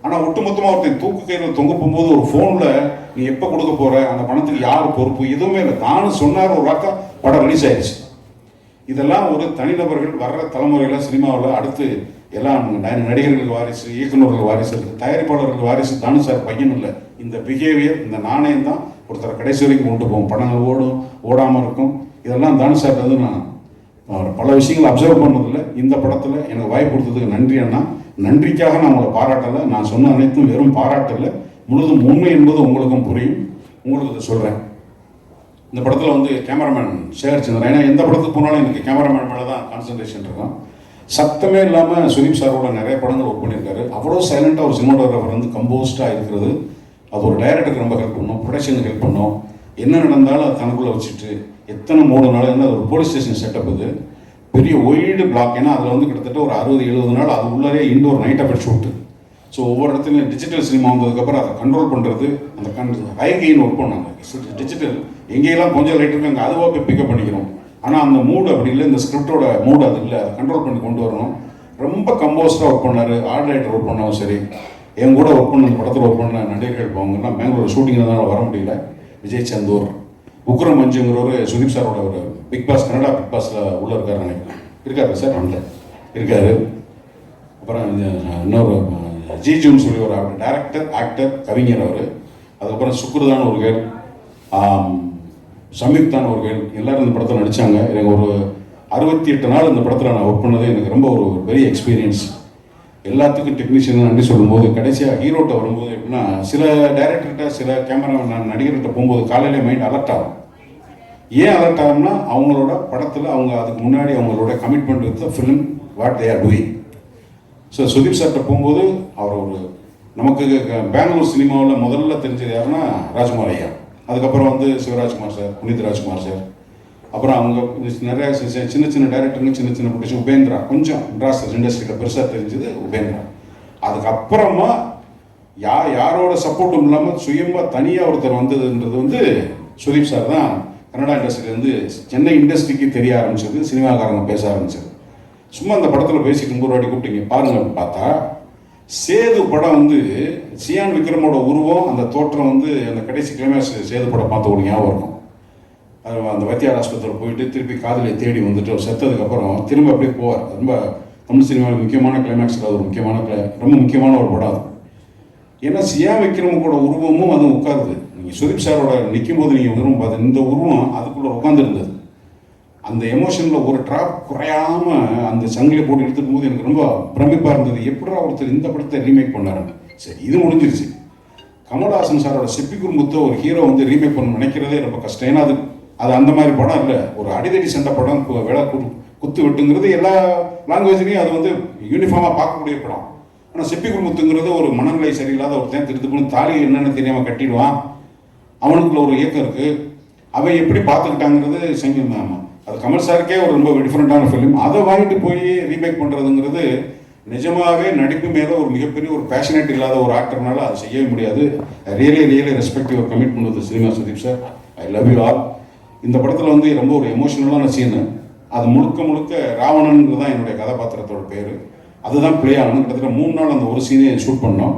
ஆனால் ஒட்டுமொத்தமாக ஒருத்தன் தூக்கு கையில் தொங்க போகும்போது ஒரு ஃபோனில் நீ எப்போ கொடுக்க போகிற, அந்த பணத்துக்கு யார் பொறுப்பு, எதுவுமே இல்லை. தானு சொன்னார், ஒரு வாக்கா படம் ரிலீஸ் ஆயிடுச்சு. இதெல்லாம் ஒரு தனிநபர்கள் வர்ற தலைமுறையில் சினிமாவில் அடுத்து எல்லாம் நடிகர்களுக்கு வாரிசு, இயக்குநர்கள் வாரிசு இருக்குது, தயாரிப்பாளர்களுக்கு வாரிசு. தானுசார் பையன் இல்லை. இந்த பிஹேவியர், இந்த நாணயம் தான் ஒருத்தர் கடைசி வரைக்கும் கொண்டு போகும். படங்கள் ஓடாமல் இருக்கும். இதெல்லாம் தானுசார் வந்து நான் பல விஷயங்களை அப்சர்வ் பண்ணதில்லை. இந்த படத்தில் எனக்கு வாய்ப்பு கொடுத்ததுக்கு நன்றி அண்ணா. நன்றிக்காக நான் உங்களை பாராட்டலை. நான் சொன்ன அனைத்தும் வெறும் பாராட்டலை, முழுதும் உண்மை என்பது உங்களுக்கும் புரியும். உங்களுக்கு இதை சொல்கிறேன். இந்த படத்தில் வந்து கேமராமேன் சேகரிச்சிருந்தார். ஏன்னா எந்த படத்துக்கு போனாலும் எனக்கு கேமராமேன் மேலே தான் கான்சன்ட்ரேஷன் இருக்கும். சத்தமே இல்லாமல் சுதீப் சாரோட நிறைய படங்கள் ஒர்க் பண்ணியிருக்காரு. அவ்வளோ சைலண்ட்டாக ஒரு சினிமாட்டோகிராஃபர் வந்து கம்போஸ்டாக இருக்கிறது, அது ஒரு டைரக்டருக்கு ரொம்ப ஹெல்ப் பண்ணும், ப்ரொடக்ஷனுக்கு ஹெல்ப் பண்ணும். என்ன நடந்தாலும் அது தனக்குள்ளே வச்சுட்டு எத்தனை 3 நாள் என்ன ஒரு போலீஸ் ஸ்டேஷன் செட்டப், இது பெரிய ஒய்டு பிளாக். ஏன்னா அதில் வந்து கிட்டத்தட்ட ஒரு 60-70 நாள் அது உள்ளே indoor night of shoot. So ஒவ்வொரு இடத்துலையும் டிஜிட்டல் சினிமா வந்ததுக்கப்புறம் அதை கண்ட்ரோல் பண்ணுறது, அந்த ஹைகெயின் ஒர்க் பண்ணாங்க. டிஜிட்டல் எங்கேயெல்லாம் கொஞ்சம் லைட் இருக்கு அங்கே அதுவாக போய் பிக்கப் பண்ணிக்கிறோம். ஆனால் அந்த மூடு அப்படி இல்லை, இந்த ஸ்கிரிப்டோட மூடு அது இல்லை, அதை கண்ட்ரோல் பண்ணி கொண்டு வரணும். ரொம்ப கம்போஸ்டாக ஒர்க் பண்ணார். ஆர்ட் ரைட்டர் ஒர்க் பண்ணாலும் சரி, என் கூட ஒர்க் பண்ண அந்த படத்தில் ஒர்க் பண்ண நடிகர்கள் அவங்கெல்லாம் பெங்களூர் ஷூட்டிங்கிறதுனால வர முடியல. விஜய் சந்தூர், உக்ரம் மஞ்சுங்கிறவர் சுதீப் சாரோட ஒரு பிக் பாஸ், கனடா பிக் பாஸில் உள்ளே இருக்கார் நினைக்கிறேன். இருக்காரு சார், நல்ல இருக்காரு. அப்புறம் இன்னொரு ஜிஜுன்னு சொல்லி ஒரு டைரக்டர், ஆக்டர், கவிஞர் அவர். அதுக்கப்புறம் சுக்ருதான் ஒரு கேள், சம்யுக்தான் ஒரு கேள். எல்லோரும் இந்த படத்தில் நடித்தாங்க. எனக்கு ஒரு 68 நாள் இந்த படத்தில் நான் ஒர்க் பண்ணது எனக்கு ரொம்ப ஒரு பெரிய எக்ஸ்பீரியன்ஸ். எல்லாத்துக்கும் டெக்னீஷியன் நன்றி சொல்லும்போது கடைசியாக ஹீரோட்ட வரும்போது எப்படின்னா, சில டைரக்டர்கிட்ட, சில கேமரா நடிகர்கிட்ட போகும்போது காலையிலே மைண்ட் அலர்ட் ஆகும். ஏன் அலர்ட் ஆகும்னா, அவங்களோட படத்தில் அவங்க அதுக்கு முன்னாடி அவங்களோட commitment with the film what they are doing. So Sudeep சார்கிட்ட போகும்போது அவர் ஒரு நமக்கு பெங்களூர் சினிமாவில் முதல்ல தெரிஞ்சது யாருன்னா ராஜ்குமார் ஐயா. அதுக்கப்புறம் வந்து சிவராஜ்குமார் சார், புனித் ராஜ்குமார் சார். அப்புறம் அவங்க நிறைய சின்ன சின்ன டைரக்டருங்க, சின்ன சின்ன ப்ரொடியூசர். உபேந்திரா கொஞ்சம் மெட்ராஸ் இண்டஸ்ட்ரியில் பெருசாக தெரிஞ்சது உபேந்திரா. அதுக்கப்புறமா யாரோட சப்போர்ட்டும் இல்லாமல் சுயமாக தனியாக ஒருத்தர் வந்ததுன்றது வந்து சுதீப் சார் தான். கன்னடா இண்டஸ்ட்ரியிலேருந்து சென்னை இண்டஸ்ட்ரிக்கு தெரிய ஆரம்பிச்சது, சினிமாக்காரங்க பேச ஆரம்பிச்சது. சும்மா அந்த படத்தில் பேசிட்டு 3 வாட்டி கூப்பிட்டீங்க பாருங்கன்னு பார்த்தா, சேது படம் வந்து சியான் விக்ரமோட உருவம், அந்த தோற்றம் வந்து அந்த கடைசி கிளைமேக்ஸ் சேது படம் பார்த்த ஒரு ஞாபகம் இருக்கும். அது அந்த வைத்தியார் ஆஸ்பத்திரியில் போயிட்டு திருப்பி காதலை தேடி வந்துட்டு செத்ததுக்கப்புறம் திரும்ப அப்படியே போவார். ரொம்ப தமிழ் சினிமாவில் முக்கியமான கிளைமேக்ஸில் அது ஒரு ரொம்ப முக்கியமான ஒரு படம் அது. ஏன்னா சியான் விக்ரமோட உருவமும் அது உட்காருது. நீங்கள் சுதீப் சாரோட நிற்கும் போது நீங்கள் உருவம் பார்த்து இந்த உருவம் அதுக்குள்ளே உட்காந்துருந்தது. அந்த எமோஷனில் ஒரு ட்ராப் குறையாமல் அந்த சங்கிலி போட்டு எடுத்துக்கும் போது எனக்கு ரொம்ப பிரமிப்பாக இருந்தது. எப்படா ஒருத்தர் இந்த படத்தை ரீமேக் பண்ணாருன்னு. சரி, இது முடிஞ்சிருச்சு. கமல்ஹாசன் சாரோட சிப்பி குடும்பத்தை ஒரு ஹீரோ வந்து ரீமேக் பண்ண நினைக்கிறதே ரொம்ப கஷ்டம். ஏன்னா அது அந்த மாதிரி படம் இல்லை. ஒரு அடிதடி சண்டை படம், குத்து வெட்டுங்கிறது எல்லா லாங்குவேஜ்லேயும் அது வந்து யூனிஃபார்மாக பார்க்கக்கூடிய படம். ஆனால் சிப்பிக்குள் முத்துங்கிறது ஒரு மனநிலை சரியில்லாத ஒருத்தன் திருத்துக்குன்னு தாலி என்னென்னு தெரியாமல் கட்டிடுவான். அவனுக்குள்ள ஒரு இயக்கம் இருக்குது. அவன் எப்படி பார்த்துக்கிட்டாங்கிறது செஞ்சு அது கமல் சாருக்கே ஒரு ரொம்ப டிஃப்ரெண்ட்டான ஃபிலிம். அதை வாங்கிட்டு போய் ரீமேக் பண்ணுறதுங்கிறது நிஜமாகவே நடிப்பு மேலே ஒரு மிகப்பெரிய ஒரு பேஷனேட் இல்லாத ஒரு ஆக்டர்னால அதை செய்யவே முடியாது. Really respect your commitment with cinema Sudeep sir. I love you all. இந்த படத்தில் வந்து ரொம்ப ஒரு எமோஷனலான சீனு. அது முழுக்க ராவணன்கிறது தான் என்னுடைய கதாபாத்திரத்தோட பேர். அதுதான் ப்ளே ஆகணும். கிட்டத்தட்ட 3 நாள் அந்த ஒரு சீனை ஷூட் பண்ணோம்.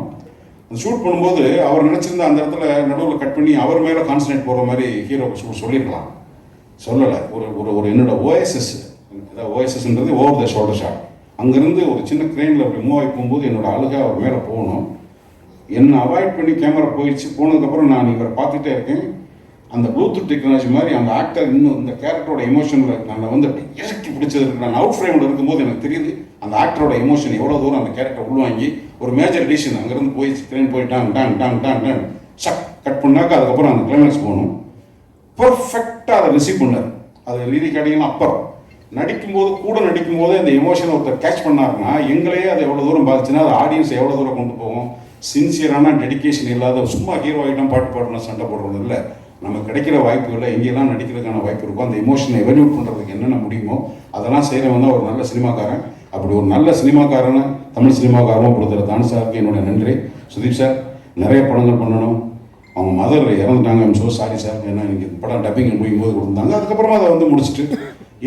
அந்த ஷூட் பண்ணும்போது அவர் நினச்சிருந்த அந்த இடத்துல நடுவில் கட் பண்ணி அவர் மேலே கான்சன்ட்ரேட் போகிற மாதிரி ஹீரோ சொல்லியிருக்கலாம். சொல்லலை. ஒரு என்னோட ஓஎஸ்எஸ்ன்றது ஓவர் த ஷோல்டர் ஷாட். அங்கேருந்து ஒரு சின்ன க்ரெயினில் அப்படி மூவ் ஆகி போகும்போது என்னோட அழுகை அவர் மேலே போகணும். என்னை அவாய்ட் பண்ணி கேமரா போயிடுச்சு. போனதுக்கப்புறம் நான் இவரை பார்த்துட்டே இருக்கேன். அந்த ப்ளூடூத் டெக்னாலஜி மாதிரி அந்த ஆக்டர் இன்னும் இந்த கேரக்டரோட எமோஷனில் நான் வந்து இறக்கி பிடிச்சது இருக்கு. நான் அவுட் ஃப்ரேமில் இருக்கும்போது எனக்கு தெரியுது அந்த ஆக்டரோட எமோஷன் எவ்வளோ தூரம் அந்த கேரக்டர் உள்வாங்கி ஒரு மேஜர் டிசிஷன் அங்கேருந்து போய் க்ரெயின் போயிட்டான் டாங் சக் கட் பண்ணாக்க அதுக்கப்புறம் அந்த கிளைமேக்ஸ் போகணும். பர்ஃபெக்டாக அதை ரிசீவ் பண்ணார். அது நீதி கேட்டீங்கன்னா அப்புறம் நடிக்கும்போது அந்த எமோஷனை ஒருத்தர் கேட்ச் பண்ணாருன்னா எங்களையே அது எவ்வளோ தூரம் பாதிச்சுன்னா அது ஆடியன்ஸ் எவ்வளோ தூரம் கொண்டு போகும். சின்சியரான டெடிக்கேஷன் இல்லாத சும்மா ஹீரோ ஆகிட்டான் பாட்டு பாடணும் சண்டை போடுறது இல்லை. நமக்கு கிடைக்கிற வாய்ப்புகளை எங்கெல்லாம் நடிக்கிறதுக்கான வாய்ப்பு இருக்கோ அந்த எமோஷனை எவல்யூட் பண்ணுறதுக்கு என்னென்ன முடியுமோ அதெல்லாம் செய்கிறவன் தான் ஒரு நல்ல சினிமாக்காரன். அப்படி ஒரு நல்ல சினிமாக்காரனை தமிழ் சினிமாக்காரனும் கொடுத்துற தானு சாருக்கு என்னுடைய நன்றி. சுதீப் சார் நிறைய படங்கள் பண்ணணும். அவங்க மதர் இறந்துட்டாங்க. I'm so sorry sir. ஏன்னா எனக்கு படம் டப்பிங் முடியும்போது கொடுத்தாங்க. அதுக்கப்புறமா அதை வந்து முடிச்சுட்டு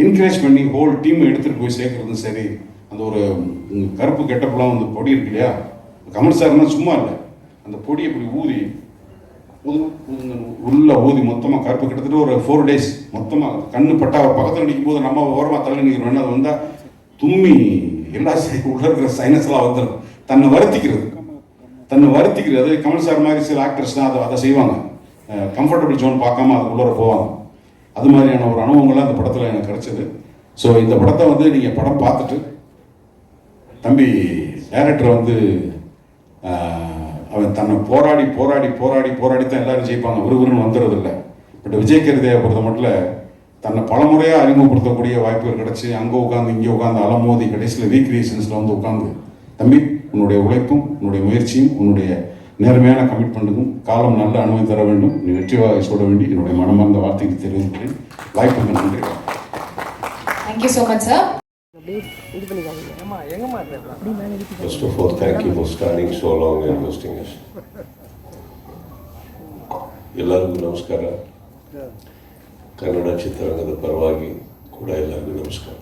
என்கரேஜ் பண்ணி ஹோல் டீம் எடுத்துகிட்டு போய் சேர்க்குறதும் சரி. அந்த ஒரு கருப்பு கெட்டப்பெல்லாம் வந்து பொடி இருக்கு இல்லையா, கமல் சார்னா சும்மா இல்லை. அந்த பொடி இப்படி ஊதி உள்ள ஊதி மொத்தமாக கருப்பு கிட்டத்தட்ட ஒரு 4 days மொத்தமாக கண்ணு பட்டா பக்கத்தில் நிற்கும் போது நம்ம ஓரமாக தள்ளி நிற்கிறோம். அது வந்தால் தும்மி எல்லா உள்ள இருக்கிற சைனஸ்லாம் வந்துடும். தன்னை வருத்திக்கிறது. அது கமல் சார் மாதிரி சில ஆக்டர்ஸ் தான் அதை செய்வாங்க. கம்ஃபர்டபுள் ஜோன் பார்க்காம அதுக்குள்ளே போவாங்க. அது மாதிரியான ஒரு அனுபவங்கள்லாம் அந்த படத்தில் எனக்கு கிடைச்சது. ஸோ இந்த படத்தை வந்து நீங்கள் படம் பார்த்துட்டு தம்பி டைரக்டர் வந்து அவன் தன்னை போராடி தான் எல்லாரும் ஜெயிப்பாங்க. விறுவிறுன்னு வந்துடுறதில்லை. பட் விஜய் கருதையை பொறுத்த மட்டும் தன்னை பலமுறையாக அறிமுகப்படுத்தக்கூடிய வாய்ப்புகள் கிடச்சி அங்கே உட்காந்து இங்கே உட்காந்து அலமோதி கடைசியில் ரீக்ரியேஷன்ஸில் வந்து உட்காந்து தம்பி உன்னுடைய உழைப்பும் உன்னுடைய முயற்சியும் உன்னுடைய நேர்மையான கமிட்மெண்ட்டுக்கும் காலம் நல்ல அனுமதி தர வேண்டும். நீ வெற்றிவாக சொல்ல வேண்டி என்னுடைய மனமார்ந்த வார்த்தைக்கு தெரிவிக்கிறேன். வாய்ப்புக்கு நன்றி. Thank you so much sir. First of all, thank you for standing so long and hosting us. ಎಲ್ಲರಿಗೂ ನಮಸ್ಕಾರ. ಕನ್ನಡ ಚಿತ್ರರಂಗದ ಪರವಾಗಿ ಕೂಡ ಎಲ್ಲರಿಗೂ ನಮಸ್ಕಾರ.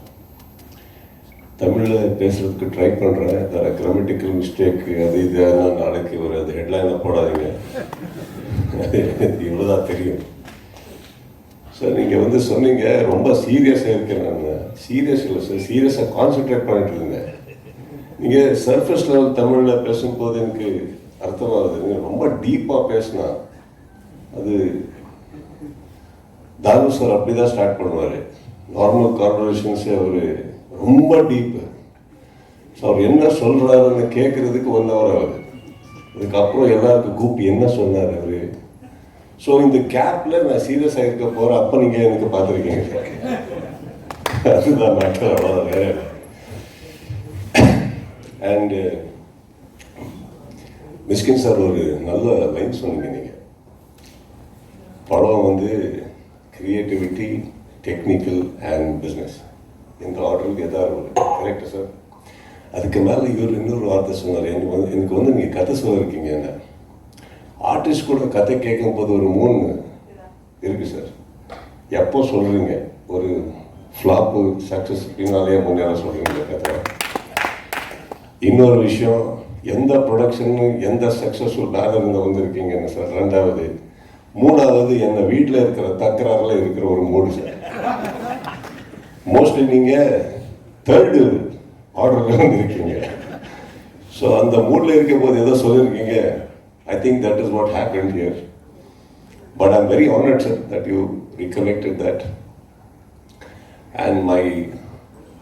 தமிழில் பேசுகிறதுக்கு ட்ரை பண்ணுறேன். அதில் கிராமட்டிக்கல் மிஸ்டேக் அது இது நாளைக்கு ஒரு அது ஹெட்லைனாக போடாதீங்க. இவ்வளோதான் தெரியும். சார் நீங்கள் வந்து சொன்னீங்க ரொம்ப சீரியஸாக இருக்கேன். நான் சீரியஸ் இல்லை சார், சீரியஸாக கான்சென்ட்ரேட் பண்ணிட்டு இருந்தேன். நீங்கள் சர்ஃபேஸ் லெவல் தமிழில் பேசும்போது எனக்கு அர்த்தமாகுது. நீங்கள் ரொம்ப டீப்பாக பேசினா அது தானு சார் அப்படி தான் ஸ்டார்ட் பண்ணுவார். நார்மல் கான்வர்சேஷன்ஸே அவர் ரொம்ப டீப்பு. ஸோ அவர் என்ன சொல்கிறாருன்னு கேட்குறதுக்கு 1 hour ஆகுது. அதுக்கப்புறம் எல்லாருக்கும் கூப்பிட்டு என்ன சொன்னார் அவர். ஸோ இந்த கேப்பில் நான் சீரியஸாக இருக்க போகிறேன். அப்போ நீங்கள் எனக்கு பார்த்துருக்கீங்க. அதுதான் மேட்டர், அவ்வளோதான், வேற. அண்டு மிஸ்கின் சார் ஒரு நல்ல லைன் சொன்னீங்க. நீங்கள் படம் வந்து கிரியேட்டிவிட்டி, டெக்னிக்கல் அண்ட் பிஸ்னஸ் இந்த ஆர்டருக்கு எதாவது ஒரு கரெக்டா சார்? அதுக்கு மேலே இவர் இன்னொரு வார்த்தை சொன்னார். எனக்கு வந்து நீங்கள் கதை சொல்லியிருக்கீங்க. என்ன ஆர்டிஸ்ட் கூட கதை கேட்கும் போது ஒரு 3 இருக்குது சார். எப்போ சொல்கிறீங்க ஒரு ஃப்ளாப்பு சக்ஸஸ் பின்னாலேயே முன்னேற சொல்கிறீங்க கதை. இன்னொரு விஷயம், எந்த ப்ரொடக்ஷனு எந்த சக்ஸஸ்ஃபுல் பேனர் இருந்து வந்திருக்கீங்கன்னு சார். 2வது 3வது என்ன வீட்டில் இருக்கிற தக்கராறில் இருக்கிற ஒரு மூடு சார். மோஸ்ட்லி நீங்கள் 3rd ஆர்டரில் வந்துருக்கீங்க. ஸோ அந்த மூடில் இருக்கும் போது ஏதோ சொல்லியிருக்கீங்க. I think that is what happened here. But I'm very honored, sir, that you recollected that. And my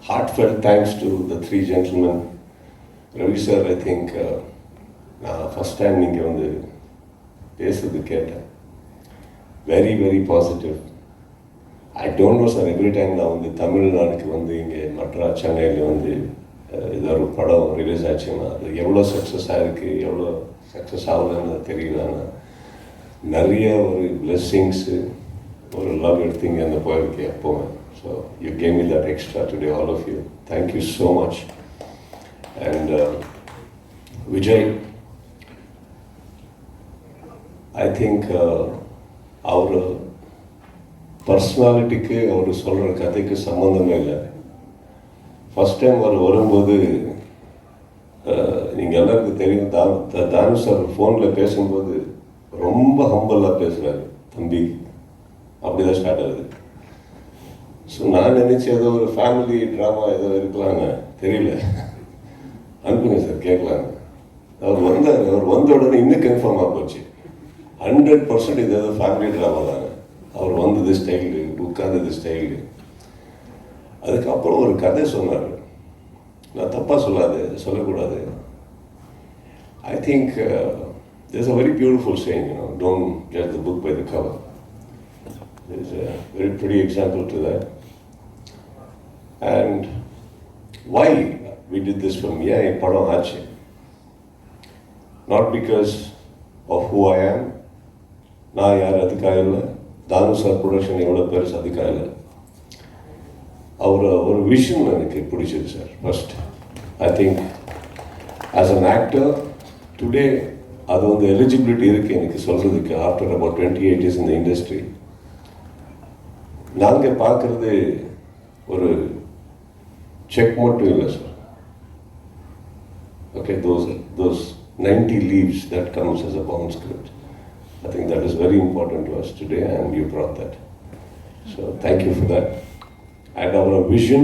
heartfelt thanks to the 3 gentlemen. Ravi sir, I think first time நீங்க வந்து பேசுறது கேட்டேன். Very, very positive. I don't know sir, every time நான் வந்து தமிழ்நாடுக்கு வந்து இங்கே மெட்ராஸ் சென்னையில் வந்து ஏதோ ஒரு படம் ரிலீஸ் ஆச்சுன்னா அது எவ்வளோ சக்ஸஸ் ஆகிருக்கு, எவ்வளோ சக்ஸஸ் ஆகலன்னு தெரியல. ஆனால் நிறைய ஒரு பிளெஸ்ஸிங்ஸு, ஒரு லவ் எடுத்தீங்க அந்த போயிருக்கு எப்போவுமே. So you gave me that extra today, all of you. Thank you so much. And Vijay, I think அவர் பர்சனாலிட்டிக்கு அவர் சொல்கிற கதைக்கு சம்மந்தமே இல்லை. ஃபஸ்ட் டைம் அவர் வரும்போது நீங்கள் எல்லாருக்கும் தெரியும், தானு சார் ஃபோனில் பேசும்போது ரொம்ப ஹம்பலாக பேசுகிறாரு. தம்பி அப்படி தான் ஸ்டார்ட் ஆகுது. ஸோ நான் நினச்சி ஏதோ ஒரு ஃபேமிலி ட்ராமா ஏதோ இருக்கலான்னு தெரியல. அனுப்புங்க சார் கேட்கலான்னு. அவர் வந்த உடனே இன்னும் கன்ஃபார்ம் ஆக போச்சு. 100% இது ஏதோ ஃபேமிலி ட்ராமா தாங்க. அவர் வந்தது ஸ்டைலு, உட்கார்ந்தது ஸ்டைலு. அதுக்கப்புறம் ஒரு கதை சொன்னார். நான் தப்பாக சொல்லக்கூடாது. I think there's a very beautiful saying, don't judge the book by the cover. There's a very pretty example to that. And why we did this film? Yeah, padam aachu. Not because of who I am. Na yaar adhikaya illa. Danu sir production evlo perus adhikaya illa. Our vision எனக்கு பிடிச்சது sir. First, I think as an actor today அது வந்து eligibility இருக்குது எனக்கு சொல்கிறதுக்கு. After about 28 years in the industry, நாங்கள் பார்க்குறது ஒரு செக் மட்டும் இல்லை sir. Okay, those 90 leaves that comes as a bound script. I think that is very important to us today and you brought that. So thank you for that. And our vision,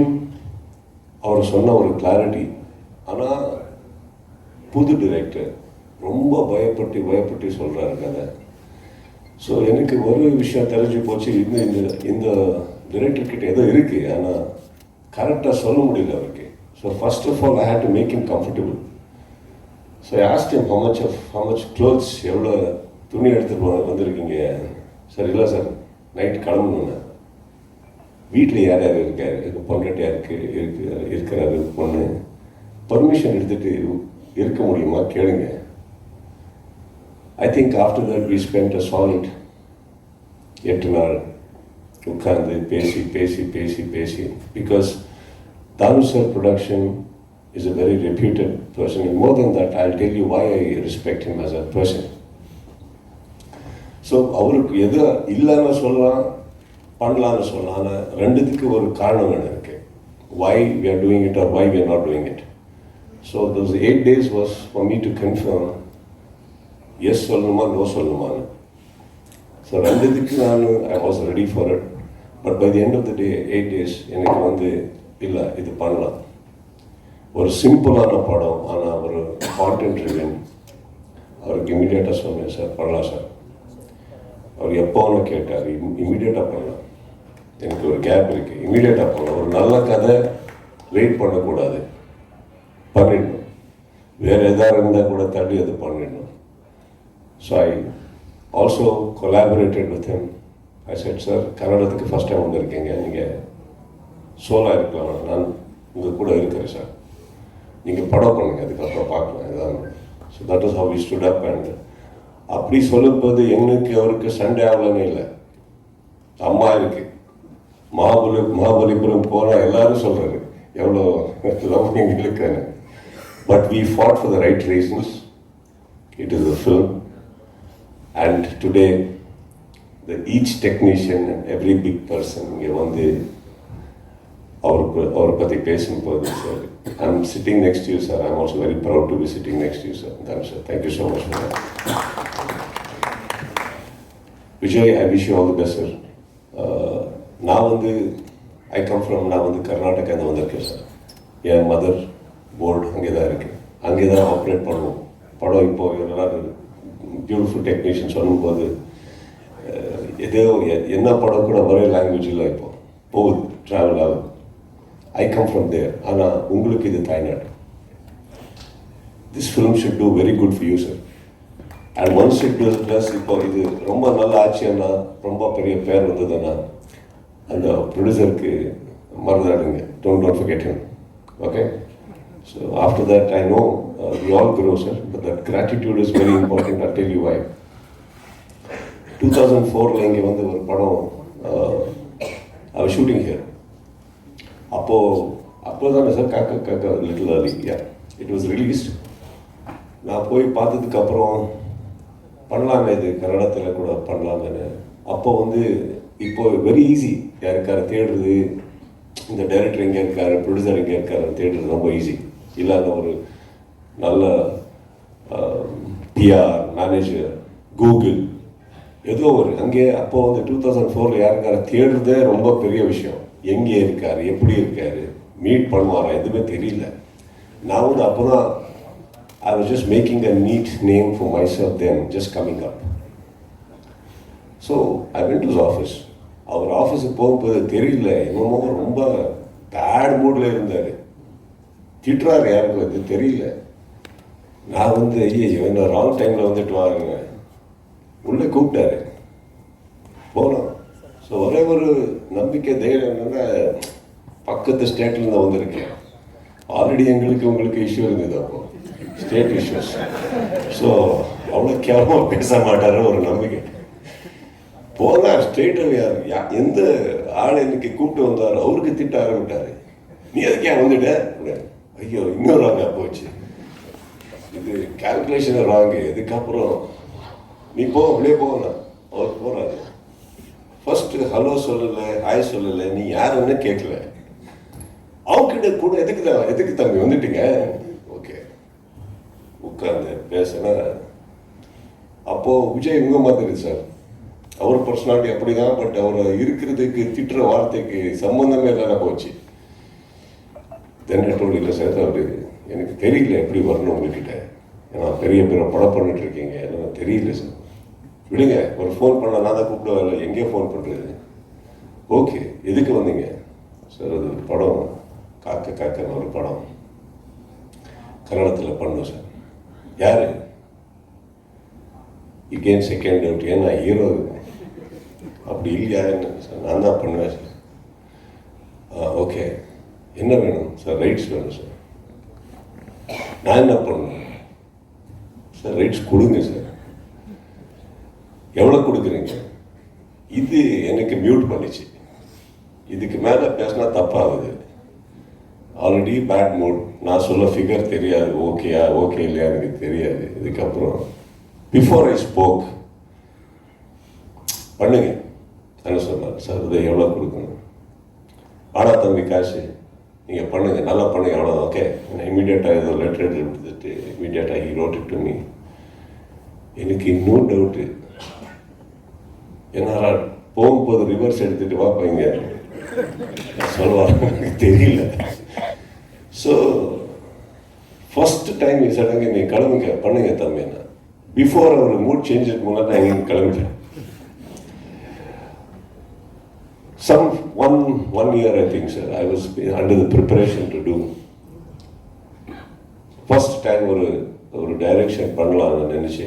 அவர் சொன்ன ஒரு clarity. ஆனால் புது director ரொம்ப பயப்பட்டு சொல்கிறாரு கதை. So எனக்கு ஒரு விஷயம் தெரிஞ்சு போச்சு, இந்த டிரெக்டர்கிட்ட ஏதோ இருக்குது, ஆனால் கரெக்டாக சொல்ல முடியல அவருக்கு. So first of all I had to make him comfortable. So I asked him how much clothes, எவ்வளோ துணி எடுத்துகிட்டு வந்திருக்கீங்க சார்? இல்லை சார், நைட் கிளம்பணுன்னு. வீட்டில் யார் யார் இருக்கார்? பொண்டாட்டியாக இருக்கிறாரு பொண்ணு. பர்மிஷன் எடுத்துகிட்டு இருக்க முடியுமா கேளுங்க. I think after that we spent a solid 8 நாள் உட்கார்ந்து பேசி because Danu sir production is a very reputed person, and more than that I'll tell you why I respect him as a person. So அவருக்கு எது இல்லைன்னு சொல்லலாம், பண்ணலான்னு சொல்லலாம். ஆனால் ரெண்டுத்துக்கு ஒரு காரணம் வேணும் இருக்கு. Why we are doing it or why we are not doing it. So those 8 days was for me to confirm yes சொல்லணுமா நோ சொல்லணுமான்னு. ஸோ ரெண்டுத்துக்கு I was ready for it. But by the end of the day, 8 days, எனக்கு வந்து இல்லை இது பண்ணலாம். ஒரு சிம்பிளான படம், ஆனால் ஒரு கான்டென்ட் ரிவ்யூன். அவருக்கு இமீடியட்டாக சொன்னேன், சார் பண்ணலாம் சார். அவர் எப்போன்னு கேட்டார், இமீடியட்டாக பண்ணலாம். எனக்கு ஒரு கேப் இருக்குது, இமீடியட்டாக பண்ணலாம். ஒரு நல்ல கதை வெயிட் பண்ணக்கூடாது, பண்ணிடணும். வேறு எதாவது இருந்தால் கூட தள்ளி அது பண்ணிடணும். So I also collaborated with him. I said, sir கன்னடத்துக்கு ஃபஸ்ட் டைம் வந்திருக்கீங்க, நீங்கள் சோலாக இருக்கலாம், நான் உங்கள் கூட இருக்கிறேன் சார், நீங்கள் படம் பண்ணுங்கள், அதுக்கப்புறம் பார்க்கலாம் எதாவது. So that is how we stood up. And அப்படி சொல்லும்போது எங்களுக்கு அவருக்கு சண்டே ஆகலன்னு இல்லை. அம்மா இருக்குது, மகாபலிபுரம் போனால் எல்லாரும் சொல்கிறாரு எவ்வளோ லவ் எங்களுக்குன்னு. But we fought for the right reasons. It is a film. And today, each technician and every big person இங்கே வந்து அவரை பற்றி பேசும்போது, sir I'm sitting next to you, sir. I'm also very proud to be sitting next to you, sir. Thank you so much for that. Vijay, I wish you all the best, sir. நான் வந்து நான் வந்து கர்நாடகாந்து வந்திருக்கேன் sir. என் mother board அங்கே தான் இருக்குது, அங்கே தான் ஆப்ரேட் பண்ணுவோம் படம். இப்போ எல்லாரும் பியூட்டிஃபுல் டெக்னீஷியன் சொல்லும்போது ஏதோ என்ன படம் கூட ஒரே லாங்குவேஜ் இல்லை, இப்போ போகுது, ட்ராவல் ஆகுது. I come from there. ஆனால் உங்களுக்கு இது தாய்நாடு. This film should do very good for you, sir. And once it does, இப்போ இது ரொம்ப நல்ல ஆச்சுன்னா, ரொம்ப பெரிய பேர் வந்ததுன்னா, அந்த ப்ரொடியூசருக்கு மறந்துடாடுங்க. Don't forget him. Okay. So after that I know we all grow sir, but that gratitude is very important. I tell you why. 2004 இங்கே வந்து ஒரு படம் ஷூட்டிங் ஹியர். அப்போ தானே சார் காக்கா காக்கா little Ali, yeah, it was released. நான் போய் பார்த்ததுக்கப்புறம் பண்ணலாமே, இது கன்னடத்தில் கூட பண்ணலாமேன்னு. அப்போ வந்து இப்போ வெரி ஈஸி, யாருக்கார தேடுறது, இந்த டைரக்டர் எங்கே இருக்காரு, ப்ரொடியூசர் எங்கே இருக்காரு தேடுறது ரொம்ப ஈஸி. இல்லாத ஒரு நல்ல பிஆர் மேனேஜர், கூகுள், ஏதோ ஒரு அங்கே அப்போ வந்து 2004 யாருக்கார தேடுறதே ரொம்ப பெரிய விஷயம். எங்கே இருக்காரு, எப்படி இருக்காரு, மீட் பண்ணுவாரா, எதுவுமே தெரியல. நான் வந்து அப்போ தான் I was just making a neat name for myself then, just coming up. So I went to his office. அவர் ஆஃபீஸுக்கு போகும்போது தெரியல, என்னமோ ரொம்ப பேட் மூடில் இருந்தார். திட்டுறாரு, யாருக்கு வந்து தெரியல. நான் வந்து ஐயோ என்ன ராங் டைமில் வந்துட்டு வாங்க உள்ளே கூப்பிட்டாரு, போனோம். ஸோ ஒரே ஒரு நம்பிக்கை தைரியம் என்னென்னா, பக்கத்து ஸ்டேட்லேருந்து வந்திருக்கேன். ஆல்ரெடி எங்களுக்கு உங்களுக்கு இஷ்யூ இருந்தது அப்போ, ஸ்டேட் இஷ்யூஸ். ஸோ அவ்வளோ கேவலமாக பேச மாட்டாரு ஒரு நம்பிக்கை. போனார் ஸ்ட்ரெயிட்டாக, எந்த ஆள் இன்னைக்கு கூப்பிட்டு வந்தார் அவருக்கு திட்ட ஆரம்பிட்டார். நீ அதுக்கு ஏன் வந்துட்ட? ஐயோ இன்னொரு ராங்க போச்சு, இது கால்குலேஷன் ராங்கு. இதுக்கப்புறம் நீ போ, அப்படியே போனா அவர் போகிறாரு. ஃபர்ஸ்ட்டு ஹலோ சொல்லலை, ஹாய் சொல்லலை, நீ யாருன்னு கேட்கல. அவங்ககிட்ட கூட எதுக்கு தம்பி வந்துட்டீங்க? ஓகே உட்காந்து பேசினா, அப்போது விஜய் உங்க மாதிரி சார், அவர் பர்சனாலிட்டி அப்படி தான். பட் அவர் இருக்கிறதுக்கு திட்டுற வார்த்தைக்கு சம்பந்தமே இல்லாத போச்சு. தென்னட்டோடு இல்லை சார், அவர் எனக்கு தெரியல எப்படி வரணும் உங்ககிட்ட, ஏன்னா பெரிய படம் பண்ணிட்டு இருக்கீங்க, எனக்கு தெரியல சார், விடுங்க. ஒரு ஃபோன் பண்ண நான் தான் கூப்பிடுவேன், எங்கேயோ ஃபோன் பண்ணுறது. ஓகே எதுக்கு வந்தீங்க சார்? அது படம் காக்க காக்கன்னு ஒரு படம் கன்னடத்தில் பண்ணோம் சார். யார்? இகேன் செகண்ட் டவுட், ஏன்னா ஹீரோ அப்படி இல்லையா என்ன சார்? நான் தான் பண்ணுவேன் சார். ஓகே என்ன வேணும் சார்? ரைட்ஸ் வேணும் சார். நான் என்ன பண்ணணும் சார்? ரைட்ஸ் கொடுங்க சார். எவ்வளோ கொடுக்குறீங்க? இது எனக்கு மியூட் பண்ணிச்சு. இதுக்கு மேலே பேசினா தப்பாகுது. Already bad mood. நான் சொல்ல ஃபிகர் தெரியாது, ஓகேயா ஓகே இல்லையா எனக்கு தெரியாது. இதுக்கப்புறம் பிஃபோர் ஐ ஸ்போக் பண்ணுங்க என்ன சொன்னார் சார்? இதை எவ்வளோ கொடுக்கணும்? ஆனால் தம்பி காசு நீங்கள் பண்ணுங்க, நல்லா பண்ணுங்க, அவ்வளோ. ஓகே இமீடியட்டாக ஏதோ லெட்டர் எடுத்துட்டு இமீடியட்டாக he wrote it to me. எனக்கு இன்னும் டவுட்டு, ஏன்னா போகும்போது ரிவர்ஸ் எடுத்துகிட்டு வாப்பீங்க சொல்லுவாங்க, எனக்கு தெரியல. ஸோ ஃபஸ்ட் டைம் சடங்கு நீ கிளம்புங்க பண்ணுங்க தம்பின்னா, பிஃபோர் அவர் மூட் சேஞ்சுக்கு முன்னாடி நான் இங்கே கிளம்பிட்டேன். Some one year I think sir, I was under the preparation to do. First time ஒரு டைரக்ஷன் பண்ணலாம்னு நினச்சி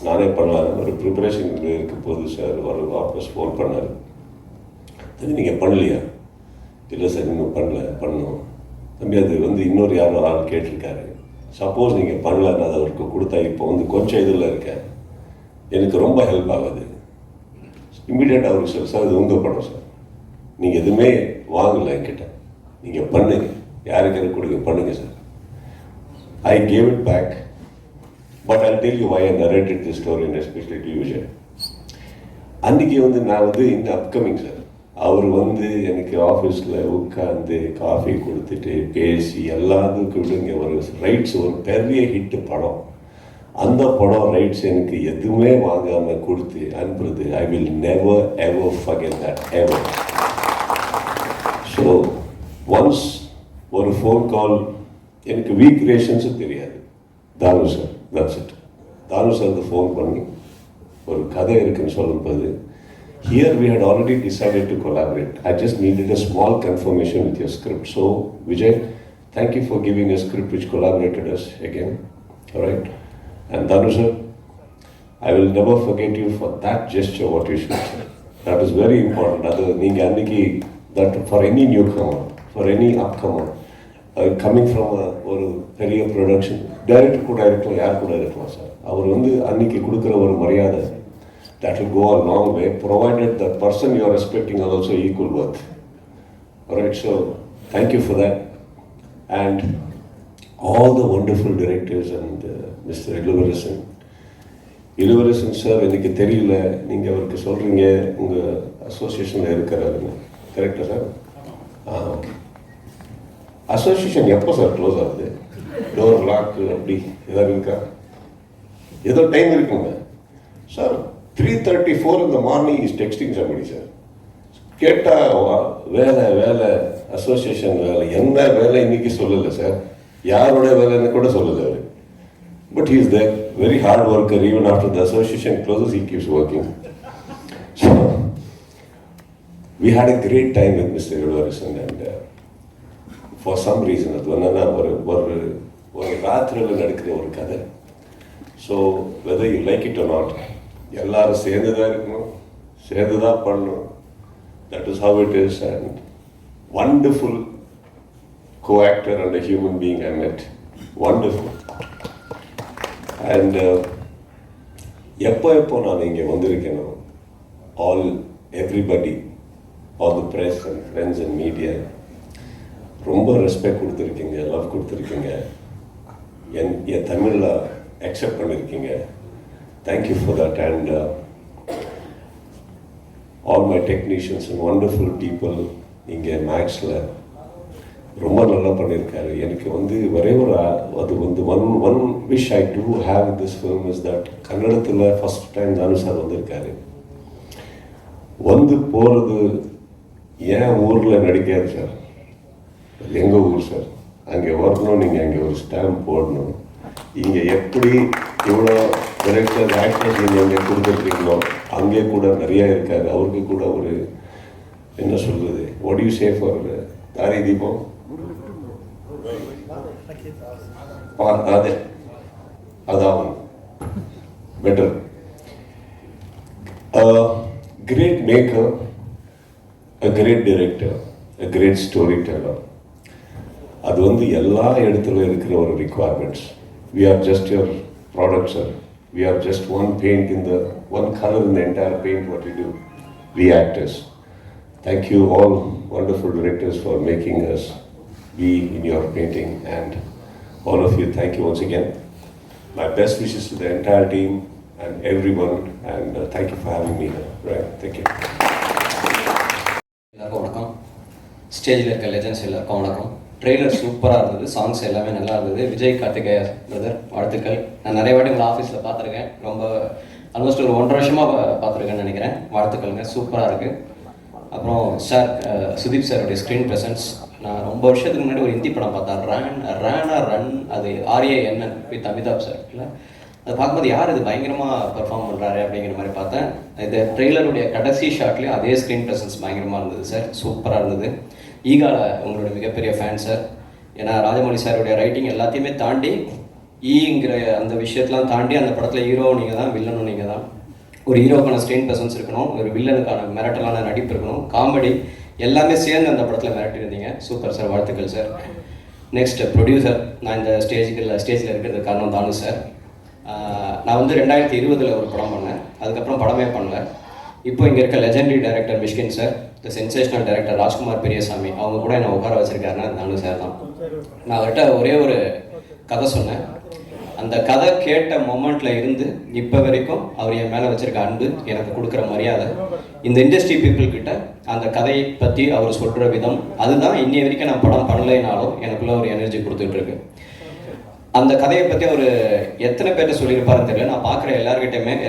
நானே பண்ணலாம் ஒரு ப்ரிப்பரேஷன் இருக்க போது சார் ஒரு வாபஸ் ஃபோன் பண்ணார். நீங்கள் பண்ணலையா? இல்லை சார் இன்னும் பண்ணணும் தம்பி. அது வந்து இன்னொரு யாரோ ஆள் கேட்டிருக்காரு. சப்போஸ் நீங்கள் பண்ணலன்னு அதை அவருக்கு கொடுத்தா இப்போ வந்து கொஞ்சம் இதில் இருக்கேன், எனக்கு ரொம்ப ஹெல்ப் ஆகுது. இம்மிடியேட்டாக அவருக்கு சார் இது உங்கள் படம் சார், நீங்கள் எதுவுமே வாங்கலை என்கிட்ட, நீங்கள் பண்ணுங்க, யாருக்கு எனக்கு கொடுங்க பண்ணுங்க sir. I gave it back, but I'll tell you why I narrated this story and especially to you, Vijay. அன்றைக்கி வந்து நான் வந்து இந்த அப்கமிங் சார், அவர் வந்து எனக்கு ஆஃபீஸில் உட்காந்து காஃபி கொடுத்துட்டு பேசி எல்லாத்துக்கும் விடுங்க ஒரு ரைட்ஸ், ஒரு பெரிய ஹிட்டு படம். அந்த படம் ரைட்ஸ் எனக்கு எதுவுமே வாங்காமல் கொடுத்து அனுப்புறது, I will never ever forget that ever. So once ஒரு ஃபோன் கால், எனக்கு வீக் ரிலேஷன்ஸும் தெரியாது, தானு sir, that's it. Thanu sir phone பண்ணி ஒரு கதை இருக்குன்னு சொல்லும்போது, here we had already decided to collaborate. I just needed a small confirmation with your script. So Vijay, thank you for giving a script which collaborated us again. All right. And Dhanu sir, I will never forget you for that gesture what you should say. That is very important. அது நீங்கள் அன்றைக்கி that for any newcomer, for any upcomer, coming from ஒரு பெரிய production director கூட இருக்கலாம், யார் கூட இருக்கலாம் சார், அவர் வந்து அன்றைக்கி கொடுக்குற ஒரு மரியாதை that will go a long way, provided the person you are respecting is also equal worth. Alright, so thank you for that. And all the wonderful directors and Mr. Iluvarasan. Iluvarasan sir, எனக்கு தெரியல, நீங்கள் அவருக்கு சொல்கிறீங்க உங்கள் அசோசியேஷனில் இருக்கிறாருன்னு, கரெக்டா sir? Okay. Association எப்போ sir close ஆகுது? டோர் லாக் அப்படி ஏதாவது இருக்கா? ஏதோ டைம் இருக்குங்க sir. 3:34 in the morning is texting somebody, sir. கேட்டால் வேலை வேலை அசோசியேஷன் வேலை, என்ன வேலை இன்னைக்கு சொல்லலை சார், யாரோட வேலைன்னு கூட சொல்லலை அவர். But he is there, very hard worker. Even after the association closes he keeps working. So we had a great time with mister Ilavarasan. And for some reason அது என்னன்னா ஒரு ராத்திரியில் நடக்கிற ஒரு கதை. So whether you like it or not, எல்லாரும் சேர்ந்து தான் இருக்கணும், சேர்ந்து தான் பண்ணணும். That is how it is. And wonderful co-actor and a human being I met. Wonderful. And எப்போ நான் இங்கே வந்திருக்கேனோ, everybody, all the press and friends and media, ரொம்ப ரெஸ்பெக்ட் கொடுத்துருக்கீங்க, லவ் கொடுத்துருக்கீங்க, என் தமிழில் அக்செப்ட் பண்ணியிருக்கீங்க. Thank you for that. And all my technicians and wonderful people. இங்கே மேக்ஸில் ரொம்ப நல்லா பண்ணியிருக்காரு. எனக்கு வந்து ஒரே ஒரு அது வந்து one wish I do have this film is that கன்னடத்தில் ஃபஸ்ட் டைம் தானு சார் வந்திருக்காரு. வந்து போகிறது ஏன் ஊரில் நடிக்காது சார், எங்கள் ஊர் சார். அங்கே வரணும், நீங்கள் அங்கே ஒரு ஸ்டாம்ப் போடணும். இங்கே எப்படி இவ்வளோ டைரக்டர் ஆக்டர்ஸ் நீங்கள் அங்கே கொடுத்துருக்கீங்களோ அங்கே கூட நிறையா இருக்காரு. அவருக்கு கூட ஒரு என்ன சொல்கிறது, வாட் யூ சே ஃபார் தாரி தீபம், அதான் better. Great maker, a great director, a great storyteller. அது வந்து எல்லா இடத்துல இருக்கிற ஒரு requirements. We are just your product, sir. We are just one paint in the one color in the entire paint what we do. We actors. Thank you all wonderful directors for making us be in your painting, and all of you, thank you once again. My best wishes to the entire team and everyone, and thank you for having me here. Right, thank you. எல்லாருக்கும் வணக்கம். ஸ்டேஜில் இருக்க legends எல்லாருக்கும் வணக்கம். Trailer சூப்பராக இருந்தது, songs எல்லாமே நல்லா இருந்தது. விஜய் கார்த்திகேயா பிரதர் வாழ்த்துக்கள். நான் நிறைய வாட்டி உங்கள் ஆஃபீஸில் பார்த்துருக்கேன், ரொம்ப ஆல்மோஸ்ட் ஒரு 1.5 வருஷமாக பார்த்துருக்கேன்னு நினைக்கிறேன். வாழ்த்துக்கள்ங்க, சூப்பராக இருக்குது. அப்புறம் சார் சுதீப் சாருடைய ஸ்க்ரீன் ப்ரெசன்ஸ், நான் ரொம்ப வருஷத்துக்கு முன்னாடி ஒரு ஹிந்தி படம் பார்த்தேன், ரன், அது RANN வித் அமிதாப் சார். இல்லை அதை பார்க்கும்போது யார் இது பயங்கரமாக பெர்ஃபார்ம் பண்ணுறாரு அப்படிங்கிற மாதிரி பார்த்தேன். இந்த ட்ரெய்லருடைய கடைசி ஷாட்லேயும் அதே ஸ்க்ரீன் ப்ரெசன்ஸ் பயங்கரமாக இருந்தது சார், சூப்பராக இருந்தது. ஈகால உங்களோட மிகப்பெரிய ஃபேன் சார். ஏன்னா ராஜமௌழி சாருடைய ரைட்டிங் எல்லாத்தையுமே தாண்டி ஈங்கிற அந்த விஷயத்தெலாம் தாண்டி அந்த படத்தில் ஹீரோ நீங்கள் தான், வில்லனும் நீங்கள் தான். ஒரு ஹீரோக்கான ஸ்க்ரீன் ப்ரெசன்ஸ் இருக்கணும், ஒரு வில்லனுக்கான மிரட்டலான நடிப்பு இருக்கணும், காமெடி எல்லாமே சேர்ந்து அந்த படத்தில் மிரட்டிருந்தீங்க. சூப்பர் சார், வாழ்த்துக்கள் சார். நெக்ஸ்ட் ப்ரொடியூசர், நான் இந்த ஸ்டேஜில் இருக்கிறது காரணம் தானு சார். நான் வந்து 2020 ஒரு படம் பண்ணேன், அதுக்கப்புறம் படமே பண்ணல. இப்போ இங்கே இருக்க லெஜெண்டரி டைரக்டர் மிஷ்கின் சார், இந்த சென்சேஷனல் டைரக்டர் ராஜ்குமார் பெரியசாமி, அவங்க கூட என்னை உட்கார வச்சிருக்காருன்னா தானு சார் தான். நான் அவர்கிட்ட ஒரே ஒரு கதை சொன்னேன். அந்த கதை கேட்ட மொமெண்ட்டில் இருந்து இப்போ வரைக்கும் அவர் என் மேலே வச்சுருக்க அன்பு, எனக்கு கொடுக்குற மரியாதை, இந்த இண்டஸ்ட்ரி பீப்புள் கிட்ட அந்த கதையை பற்றி அவர் சொல்கிற விதம், அதுதான் இன்னைய வரைக்கும் நான் படம் பண்ணலைனாலும் எனக்குள்ள ஒரு எனர்ஜி கொடுத்துட்ருக்கு. அந்த கதையை பற்றி அவர் எத்தனை பேர்ட்ட சொல்லியிருப்பாருன்னு தெரியல. நான் பார்க்குற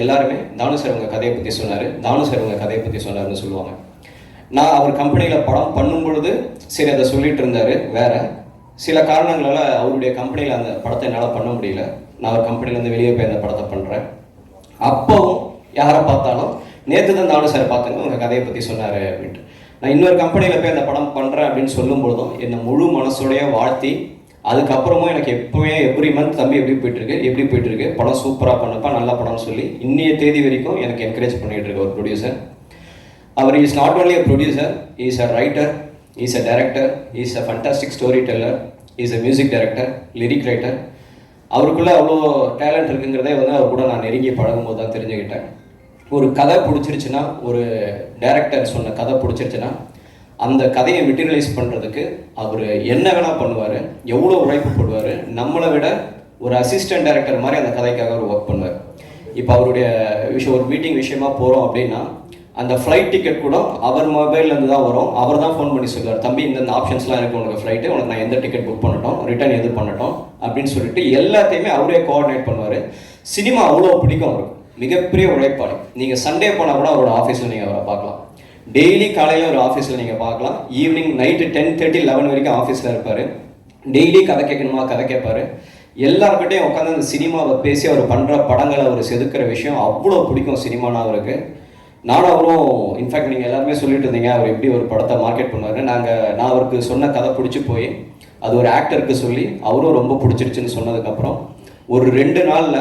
எல்லாருமே தானு சார் உங்கள் கதையை பற்றி சொன்னார், தானு சார் உங்கள் கதையை பற்றி சொன்னார்னு சொல்லுவாங்க. நான் அவர் கம்பெனியில் படம் பண்ணும் பொழுது சரி அதை சொல்லிட்டு இருந்தார். வேற சில காரணங்களால் அவருடைய கம்பெனியில் அந்த படத்தை என்னால் பண்ண முடியல. நான் அவர் கம்பெனிலேருந்து வெளியே போய் அந்த படத்தை பண்ணுறேன். அப்போவும் யாரை பார்த்தாலும் நேற்று தான் தானு சார் பார்த்தேங்க உங்கள் கதையை பற்றி சொன்னார் அப்படின்ட்டு. நான் இன்னொரு கம்பெனியில் போய் அந்த படம் பண்ணுறேன் அப்படின்னு சொல்லும்பொழுதும் என்னை முழு மனசோடைய வாழ்த்தி, அதுக்கப்புறமும் எனக்கு எப்பவுமே எவ்ரி மந்த் தம்பி எப்படி போயிட்டுருக்கு, படம் சூப்பராக பண்ணப்பா, நல்ல படம்னு சொல்லி இன்னைய தேதி வரைக்கும் எனக்கு என்கரேஜ் பண்ணிகிட்டு இருக்க ஒரு ப்ரொடியூசர். அவர் is not only a producer, is a writer, is a director, is a fantastic story teller, is a music director, lyric writer. அவருக்குள்ளே அவ்வளோ டேலண்ட் இருக்குங்கிறதே வந்து அவர் கூட நான் நெருங்கி பழகும்போது தான் தெரிஞ்சுக்கிட்டேன். ஒரு கதை பிடிச்சிருச்சுன்னா, ஒரு டைரக்டர் சொன்ன கதை பிடிச்சிருச்சுன்னா அந்த கதையை மெட்டீரியலைஸ் பண்ணுறதுக்கு அவர் என்ன வேணால் பண்ணுவார், எவ்வளோ உழைப்பு போடுவார். நம்மளை விட ஒரு அசிஸ்டன்ட் டைரக்டர் மாதிரி அந்த கதைக்காக அவர் ஒர்க் பண்ணுவார். இப்போ அவருடைய ஒரு மீட்டிங் விஷயமா போகிறோம் அப்படின்னா அந்த ஃப்ளைட் டிக்கெட் கூட அவர் மொபைல்லேருந்து தான் வரும். அவர் தான் ஃபோன் பண்ணி சொல்லுவார், தம்பி இந்த ஆப்ஷன்ஸ்லாம் இருக்குது உனக்கு ஃப்ளைட்டு, உனக்கு நான் எந்த டிக்கெட் புக் பண்ணட்டும், ரிட்டர்ன் எது பண்ணட்டும் அப்படின்னு சொல்லிட்டு எல்லாத்தையுமே அவரே கோஆர்டினேட் பண்ணுவார். சினிமா அவ்வளோ பிடிக்கும் அவருக்கு. மிகப்பெரிய உழைப்பாளி. நீங்கள் சண்டே போனால் கூட அவரோட ஆஃபீஸில் நீங்கள் அவரை பார்க்கலாம். டெய்லி காலையில் ஒரு ஆஃபீஸில் நீங்கள் பார்க்கலாம். ஈவினிங் நைட்டு 10:30 11 வரைக்கும் ஆஃபீஸில் இருப்பார். டெய்லி கதை கேட்கணுமா கதை கேட்பார். எல்லாருக்கிட்டையும் உட்காந்து அந்த சினிமாவை பேசி அவர் பண்ணுற படங்களை அவர் செதுக்கிற விஷயம் அவ்வளோ பிடிக்கும் சினிமானா அவருக்கு. நானும் அவரும் இன்ஃபேக்ட் நீங்கள் எல்லாருமே சொல்லிட்டு இருந்தீங்க அவர் எப்படி ஒரு படத்தை மார்க்கெட் பண்ணுவார். நான் அவருக்கு சொன்ன கதை பிடிச்சி போய் அது ஒரு ஆக்டருக்கு சொல்லி அவரும் ரொம்ப பிடிச்சிருச்சுன்னு சொன்னதுக்கப்புறம் ஒரு 2 நாளில்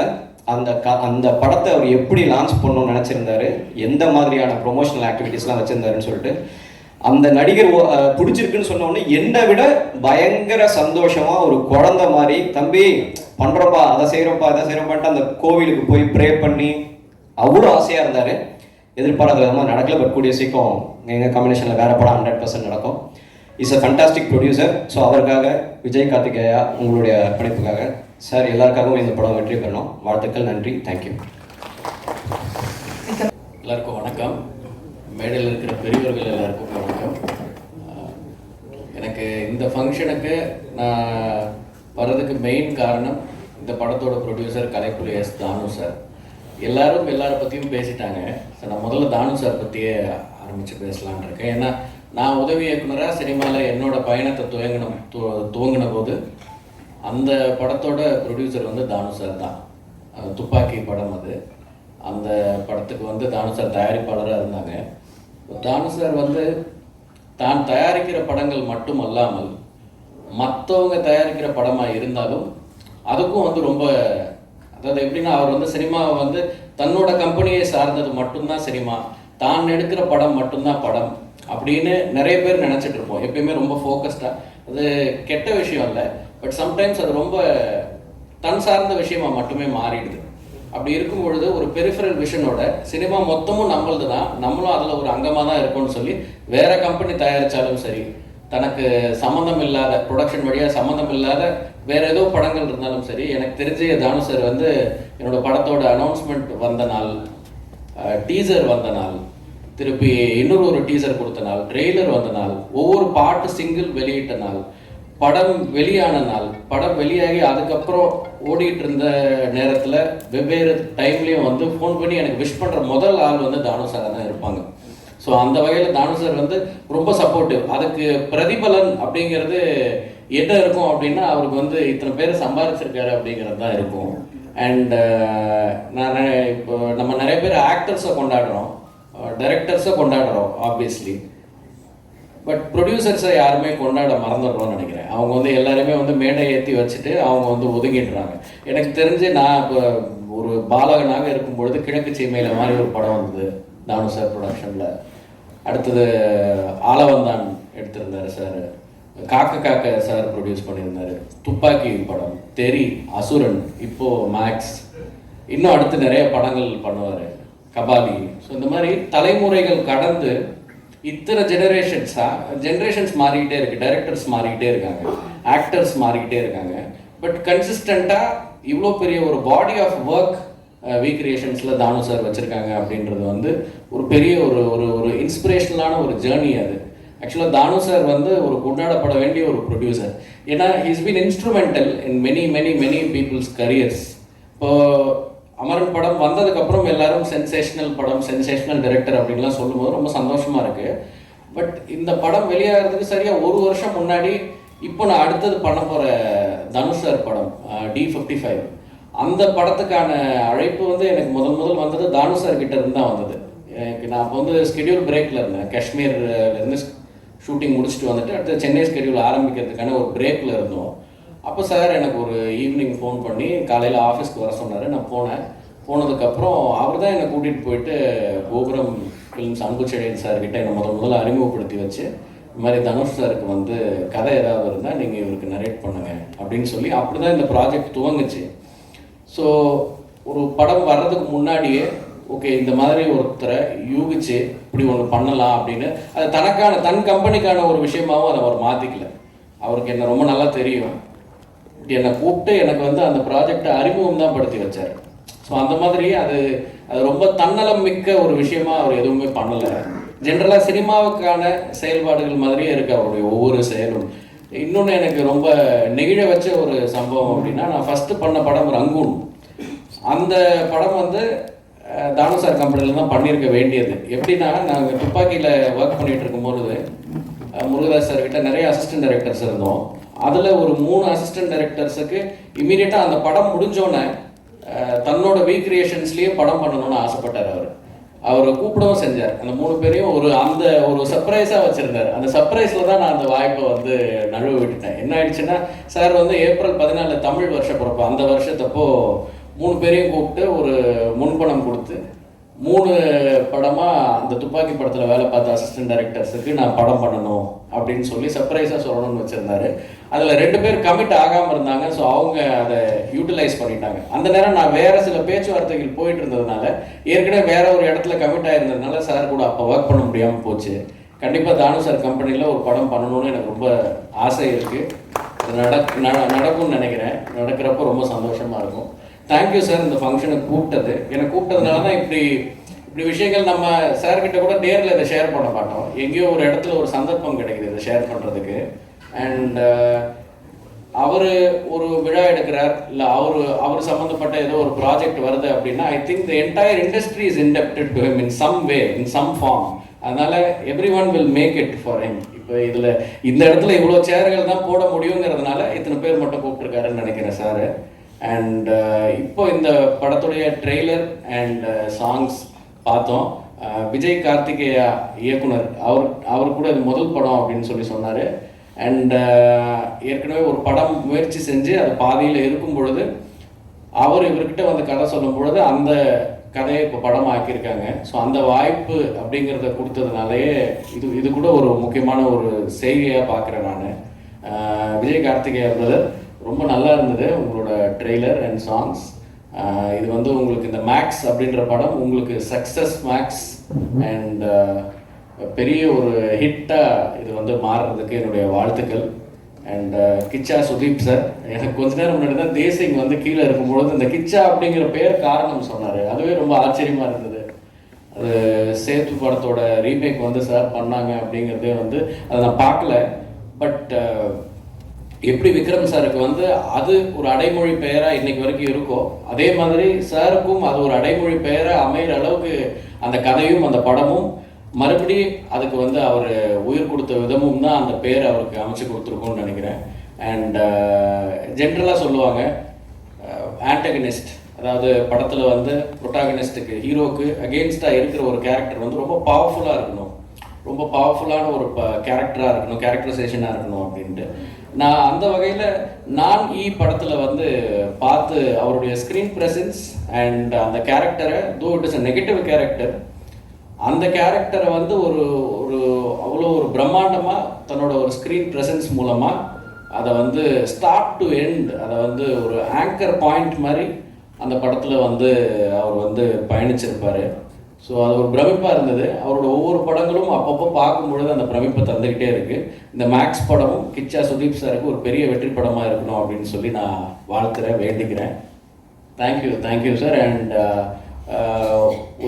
அந்த படத்தை அவர் எப்படி லான்ச் பண்ணணும்னு நினச்சிருந்தாரு, எந்த மாதிரியான ப்ரொமோஷனல் ஆக்டிவிட்டீஸ்லாம் வச்சுருந்தாருன்னு சொல்லிட்டு அந்த நடிகர் பிடிச்சிருக்குன்னு சொன்னோடனே என்னை விட பயங்கர சந்தோஷமாக ஒரு குழந்தை மாதிரி, தம்பி பண்ணுறப்பா அதை செய்கிறப்பா அதை செய்கிறப்பான்ட்டு அந்த கோவிலுக்கு போய் ப்ரே பண்ணி அவ்வளோ ஆசையாக இருந்தார். எதிர்பாராத விதமாக நடக்கல. பட் கூடிய சீக்கிரம் எங்கள் காம்பினேஷனில் வேறு படம் 100% நடக்கும். Is a fantastic producer. So அவருக்காக விஜய் கார்த்திகேயா உங்களுடைய அர்ப்பணிப்புக்காக சார் எல்லாருக்காகவும் இந்த படம் வெற்றி பெறணும். வாழ்த்துக்கள். நன்றி. தேங்க்யூ. எல்லாருக்கும் வணக்கம். மேடையில் இருக்கிற பெரியவர்கள் எல்லாருக்கும் வணக்கம். எனக்கு இந்த ஃபங்க்ஷனுக்கு நான் வர்றதுக்கு மெயின் காரணம் இந்த படத்தோட ப்ரொடியூசர் கலைப்புலி எஸ் தானு சார். எல்லாரும் எல்லாரை பற்றியும் பேசிட்டாங்க. ஸோ நான் முதல்ல தானு சார் பற்றியே ஆரம்பித்து பேசலான் இருக்கேன். ஏன்னா நான் உதவி இயக்குனராக சினிமாவில் என்னோட பயணத்தை துவங்கின போது அந்த படத்தோட ப்ரொடியூசர் வந்து தானு சார் தான். துப்பாக்கி படம் அது. அந்த படத்துக்கு வந்து தானு சார் தயாரிப்பாளராக இருந்தாங்க. தானு சார் வந்து தான் தயாரிக்கிற படங்கள் மட்டும் அல்லாமல் மற்றவங்க தயாரிக்கிற படமாக இருந்தாலும் அதுக்கும் வந்து ரொம்ப, அதாவது எப்படின்னா அவர் வந்து சினிமாவை வந்து தன்னோட கம்பெனியை சார்ந்தது மட்டும்தான் சினிமா, தான் எடுக்கிற படம் மட்டும்தான் படம் அப்படின்னு நிறைய பேர் நினச்சிட்டு இருப்போம். எப்பயுமே ரொம்ப ஃபோக்கஸ்டாக. அது கெட்ட விஷயம் இல்லை, பட் சம்டைம்ஸ் அது ரொம்ப தன் சார்ந்த விஷயமா மட்டுமே மாறிடுது. அப்படி இருக்கும் பொழுது ஒரு பெரிஃபரல் விஷனோட சினிமா மொத்தமும் நம்மளது தான், நம்மளும் அதில் ஒரு அங்கமாக தான் இருக்கும்னு சொல்லி வேற கம்பெனி தயாரித்தாலும் சரி, தனக்கு சம்மந்தம் இல்லாத ப்ரொடக்ஷன் வழியாக சம்மந்தம் இல்லாத வேற ஏதோ படங்கள் இருந்தாலும் சரி, எனக்கு தெரிஞ்ச தானு சார் வந்து என்னோட படத்தோட அனௌன்ஸ்மெண்ட் வந்த நாள், டீசர் வந்த நாள், திருப்பி இன்னொரு டீசர் கொடுத்த நாள், ட்ரெய்லர் வந்த நாள், ஒவ்வொரு பாட்டு சிங்கிள் வெளியிட்ட நாள், படம் வெளியான நாள், படம் வெளியாகி அதுக்கப்புறம் ஓடிட்டு இருந்த நேரத்தில் வெவ்வேறு டைம்லேயும் வந்து ஃபோன் பண்ணி எனக்கு விஷ் பண்ணுற முதல் ஆள் வந்து தானு சார் தான் இருப்பாங்க. ஸோ அந்த வகையில் தானு சார் வந்து ரொம்ப சப்போர்ட்டிவ். அதுக்கு பிரதிபலன் அப்படிங்கிறது என்ன இருக்கும் அப்படின்னா அவருக்கு வந்து இத்தனை பேர் சம்பாதிச்சிருக்காரு அப்படிங்கிறது தான் இருக்கும். அண்ட் நான் இப்போ நம்ம நிறைய பேர் ஆக்டர்ஸை கொண்டாடுறோம், டைரக்டர்ஸை கொண்டாடுறோம் ஆப்வியஸ்லி, பட் ப்ரொடியூசர்ஸை யாருமே கொண்டாட மறந்துடுறோம்னு நினைக்கிறேன். அவங்க வந்து எல்லாருமே வந்து மேடை ஏற்றி வச்சுட்டு அவங்க வந்து ஒதுங்கிடுறாங்க. எனக்கு தெரிஞ்சு நான் இப்போ ஒரு பாலகனாக இருக்கும் பொழுது கிழக்கு சீமையில் மாதிரி ஒரு படம் வந்தது தானு சார் ப்ரொடக்ஷனில். அடுத்தது ஆலவந்தான் எடுத்திருந்தார் சார், காக்க சார் ப்ரொடியூஸ் பண்ணியிருந்தார், துப்பாக்கி படம், தெரி, அசுரன், இப்போது மேக்ஸ், இன்னும் அடுத்து நிறைய படங்கள் பண்ணுவார், கபாலி. ஸோ இந்த மாதிரி தலைமுறைகள் கடந்து இத்தனை ஜெனரேஷன்ஸ் மாறிக்கிட்டே இருக்குது, டைரக்டர்ஸ் மாறிக்கிட்டே இருக்காங்க, ஆக்டர்ஸ் மாறிக்கிட்டே இருக்காங்க. பட் கன்சிஸ்டண்ட்டாக இவ்வளோ பெரிய ஒரு body of work we கிரியேஷன்ஸில் Thanu sir வச்சுருக்காங்க அப்படின்றது வந்து ஒரு பெரிய ஒரு ஒரு ஒரு இன்ஸ்பிரேஷனலான ஒரு ஜேர்னி அது. ஆக்சுவலாக தானு சார் வந்து ஒரு கொண்டாடப்பட வேண்டிய ஒரு ப்ரொடியூசர். ஏன்னா he's been instrumental in many many many peoples careers. இப்போது அமரன் படம் வந்ததுக்கப்புறம் எல்லாரும் சென்சேஷனல் படம், சென்சேஷனல் டைரக்டர் அப்படின்லாம் சொல்லும்போது ரொம்ப சந்தோஷமாக இருக்குது. பட் இந்த படம் வெளியாகிறதுக்கு சரியாக ஒரு வருஷம் முன்னாடி இப்போ நான் அடுத்தது பண்ண போகிற தனுஷ் சார் படம் D55, அந்த படத்துக்கான அழைப்பு வந்து எனக்கு முதல் வந்தது தானு சார் கிட்ட இருந்து தான் வந்தது. எனக்கு நான் அப்போ வந்து ஸ்கெடியூல் பிரேக்கில் இருந்தேன். காஷ்மீர்லேருந்து ஷூட்டிங் முடிச்சுட்டு வந்துட்டு அடுத்து சென்னை ஸ்கெடியூல் ஆரம்பிக்கிறதுக்கான ஒரு பிரேக்கில் இருந்தோம். அப்போ சார் எனக்கு ஒரு ஈவினிங் ஃபோன் பண்ணி காலையில் ஆஃபீஸ்க்கு வர சொன்னார். நான் போனதுக்கப்புறம் அவர் தான் என்னை கூட்டிகிட்டு போயிட்டு கோபுரம் ஃபிலிம்ஸ் அன்புச்செழியன் சார்கிட்ட என்னை முதல்ல அறிமுகப்படுத்தி வச்சு இந்த மாதிரி தனுஷ் சாருக்கு வந்து கதை ஏதாவது இருந்தால் நீங்கள் இவருக்கு நரேட் பண்ணுங்கள் அப்படின்னு சொல்லி அப்படி தான் இந்த ப்ராஜெக்ட் துவங்குச்சு. ஸோ ஒரு படம் வர்றதுக்கு முன்னாடியே ஓகே இந்த மாதிரி ஒருத்தரை யூகிச்சு இப்படி ஒன்று பண்ணலாம் அப்படின்னு அது தன் கம்பெனிக்கான ஒரு விஷயமாகவும் அதை அவர் மாற்றிக்கல. அவருக்கு என்ன ரொம்ப நல்லா தெரியும், என்னை கூப்பிட்டு எனக்கு வந்து அந்த ப்ராஜெக்டை அறிமுகம் தான் படுத்தி வச்சார். ஸோ அந்த மாதிரி அது ரொம்ப தன்னலம் மிக்க ஒரு விஷயமா அவர் எதுவுமே பண்ணலை. ஜென்ரலாக சினிமாவுக்கான செயல்பாடுகள் மாதிரியே இருக்குது அவருடைய ஒவ்வொரு செயலும். இன்னொன்று எனக்கு ரொம்ப நெகிழ வச்ச ஒரு சம்பவம் அப்படின்னா, நான் ஃபஸ்ட்டு பண்ண படம் ரங்கூன். அந்த படம் வந்து தானு சார் கம்பெனியில் தான் பண்ணியிருக்க வேண்டியது. எப்படின்னா, நாங்கள் துப்பாக்கியில் ஒர்க் பண்ணிகிட்டு இருக்கும்போது முருகதாஸ் சார்கிட்ட நிறைய அசிஸ்டன்ட் டைரக்டர்ஸ் இருந்தோம். அதில் ஒரு 3 அசிஸ்டன்ட் டைரக்டர்ஸுக்கு இமீடியட்டாக அந்த படம் முடிஞ்சோன்னே தன்னோட ரீக்ரியேஷன்ஸ்லேயே படம் பண்ணணும்னு ஆசைப்பட்டார். அவர் கூப்பிடவும் செஞ்சார். அந்த 3 பேரையும் ஒரு சர்ப்ரைஸாக வச்சுருந்தார். அந்த சர்ப்ரைஸில் தான் நான் அந்த வாய்ப்பை வந்து நழுவ விட்டுட்டேன். என்ன ஆயிடுச்சுன்னா, சார் வந்து ஏப்ரல் 14 தமிழ் வருஷ பிறப்பு, அந்த வருஷத்தப்போ 3 பேரையும் கூப்பிட்டு ஒரு முன்பணம் கொடுத்து 3 படமாக அந்த துப்பாக்கி படத்தில் வேலை பார்த்த அசிஸ்டன்ட் டைரக்டர்ஸுக்கு நான் படம் பண்ணணும் அப்படின்னு சொல்லி சர்ப்ரைஸாக சொல்லணும்னு வச்சுருந்தாரு. அதில் 2 பேர் கமிட் ஆகாமல் இருந்தாங்க. ஸோ அவங்க அதை யூட்டிலைஸ் பண்ணிட்டாங்க. அந்த நேரம் நான் வேறு சில பேச்சுவார்த்தைகள் போயிட்டு இருந்ததுனால, ஏற்கனவே வேற ஒரு இடத்துல கமிட் ஆகிருந்ததுனால சார் கூட அப்போ ஒர்க் பண்ண முடியாமல் போச்சு. கண்டிப்பாக தானு சார் கம்பெனியில் ஒரு படம் பண்ணணும்னு எனக்கு ரொம்ப ஆசை இருக்குது. நடக்கும்னு நினைக்கிறேன். நடக்கிறப்போ ரொம்ப சந்தோஷமாக இருக்கும். தேங்க்யூ சார் இந்த ஃபங்க்ஷனுக்கு கூப்பிட்டது. எனக்கு கூப்பிட்டதுனால தான் இப்படி விஷயங்கள் நம்ம சார்கிட்ட கூட நேரில் இதை ஷேர் பண்ண மாட்டோம். எங்கேயோ ஒரு இடத்துல ஒரு சந்தர்ப்பம் கிடைக்குது இதை ஷேர் பண்ணுறதுக்கு. அண்ட் அவர் ஒரு விழா எடுக்கிறார், இல்லை அவர் சம்மந்தப்பட்ட ஏதோ ஒரு ப்ராஜெக்ட் வருது அப்படின்னா, I think the entire industry is indebted to him in some way, in some form. அதனால everyone will make it for him. இப்போ இதில் இந்த இடத்துல இவ்வளோ சேர்கள் தான் போட முடியுங்கிறதுனால இத்தனை பேர் மட்டும் கூப்பிட்டுருக்காருன்னு நினைக்கிறேன் சார். அண்ட் இப்போ இந்த படத்துடைய ட்ரெய்லர் அண்ட் சாங்ஸ் பார்த்தோம். விஜய் கார்த்திகேயா இயக்குனர், அவர் கூட இது முதல் படம் அப்படின்னு சொல்லி சொன்னார். அண்ட் ஏற்கனவே ஒரு படம் முயற்சி செஞ்சு அது பாதியில் இருக்கும் பொழுது இவர்கிட்ட வந்து கதை சொல்லும் பொழுது அந்த கதையை இப்போ படம் ஆக்கியிருக்காங்க. ஸோ அந்த வாய்ப்பு அப்படிங்கிறத கொடுத்ததுனாலேயே இது கூட ஒரு முக்கியமான ஒரு செய்கையாக பார்க்குறேன் நான். விஜய் கார்த்திகேயா பிரதர், ரொம்ப நல்லா இருந்தது உங்களோட ட்ரெய்லர் அண்ட் சாங்ஸ். இது வந்து உங்களுக்கு இந்த மேக்ஸ் அப்படின்ற படம் உங்களுக்கு சக்ஸஸ் மேக்ஸ் அண்ட் பெரிய ஒரு ஹிட்டாக இது வந்து மாறுறதுக்கு என்னுடைய வாழ்த்துக்கள். அண்ட் கிச்சா சுதீப் சார், எனக்கு கொஞ்ச நேரம் முன்னாடி தான் தேசிங் வந்து கீழே இருக்கும்பொழுது இந்த கிச்சா அப்படிங்கிற பேர் காரணம் சொன்னார். அதுவே ரொம்ப ஆச்சரியமாக இருந்தது. அது சேத்து படத்தோட ரீமேக் வந்து சார் பண்ணாங்க அப்படிங்கிறதே வந்து அதை நான் பார்க்கல. பட் எப்படி விக்ரம் சாருக்கு வந்து அது ஒரு அடைமொழி பெயராக இன்னைக்கு வரைக்கும் இருக்கோ, அதே மாதிரி சாருக்கும் அது ஒரு அடைமொழி பெயராக அமைகிற அளவுக்கு அந்த கதையும் அந்த படமும் மறுபடியும் அதுக்கு வந்து அவர் உயிர் கொடுத்த விதமும் தான் அந்த பேர் அவருக்கு அமைச்சு கொடுத்துருக்கோன்னு நினைக்கிறேன். அண்ட் ஜென்ரலாக சொல்லுவாங்க ஆன்டகனிஸ்ட், அதாவது படத்தில் வந்து ப்ரொட்டாகனிஸ்ட்டுக்கு ஹீரோக்கு அகெயின்ஸ்டாக இருக்கிற ஒரு கேரக்டர் வந்து ரொம்ப பவர்ஃபுல்லாக இருக்கணும், ரொம்ப பவர்ஃபுல்லான ஒரு கேரக்டராக இருக்கணும், கேரக்டரைசேஷனாக இருக்கணும் அப்படின்ட்டு. நான் அந்த வகையில் நான் படத்தில் வந்து பார்த்து அவருடைய ஸ்க்ரீன் ப்ரெசன்ஸ் அண்ட் அந்த கேரக்டரை, though it is a negative character, அந்த கேரக்டரை வந்து ஒரு அவ்வளோ ஒரு பிரம்மாண்டமாக தன்னோட ஒரு ஸ்க்ரீன் ப்ரெசன்ஸ் மூலமாக அதை வந்து ஸ்டார்ட் டு எண்ட் அதை வந்து ஒரு ஆங்கர் பாயிண்ட் மாதிரி அந்த படத்தில் வந்து அவர் வந்து பயணிச்சிருப்பார். ஸோ அது ஒரு பிரமிப்பாக இருந்தது. அவரோட ஒவ்வொரு படங்களும் அப்பப்போ பார்க்கும்பொழுது அந்த பிரமிப்பை தந்துக்கிட்டே இருக்குது. இந்த மேக்ஸ் படமும் கிச்சா சுதீப் சாருக்கு ஒரு பெரிய வெற்றி படமாக இருக்கணும் அப்படின்னு சொல்லி நான் வாழ்த்துறேன், வேண்டிக்கிறேன். Thank you sir. And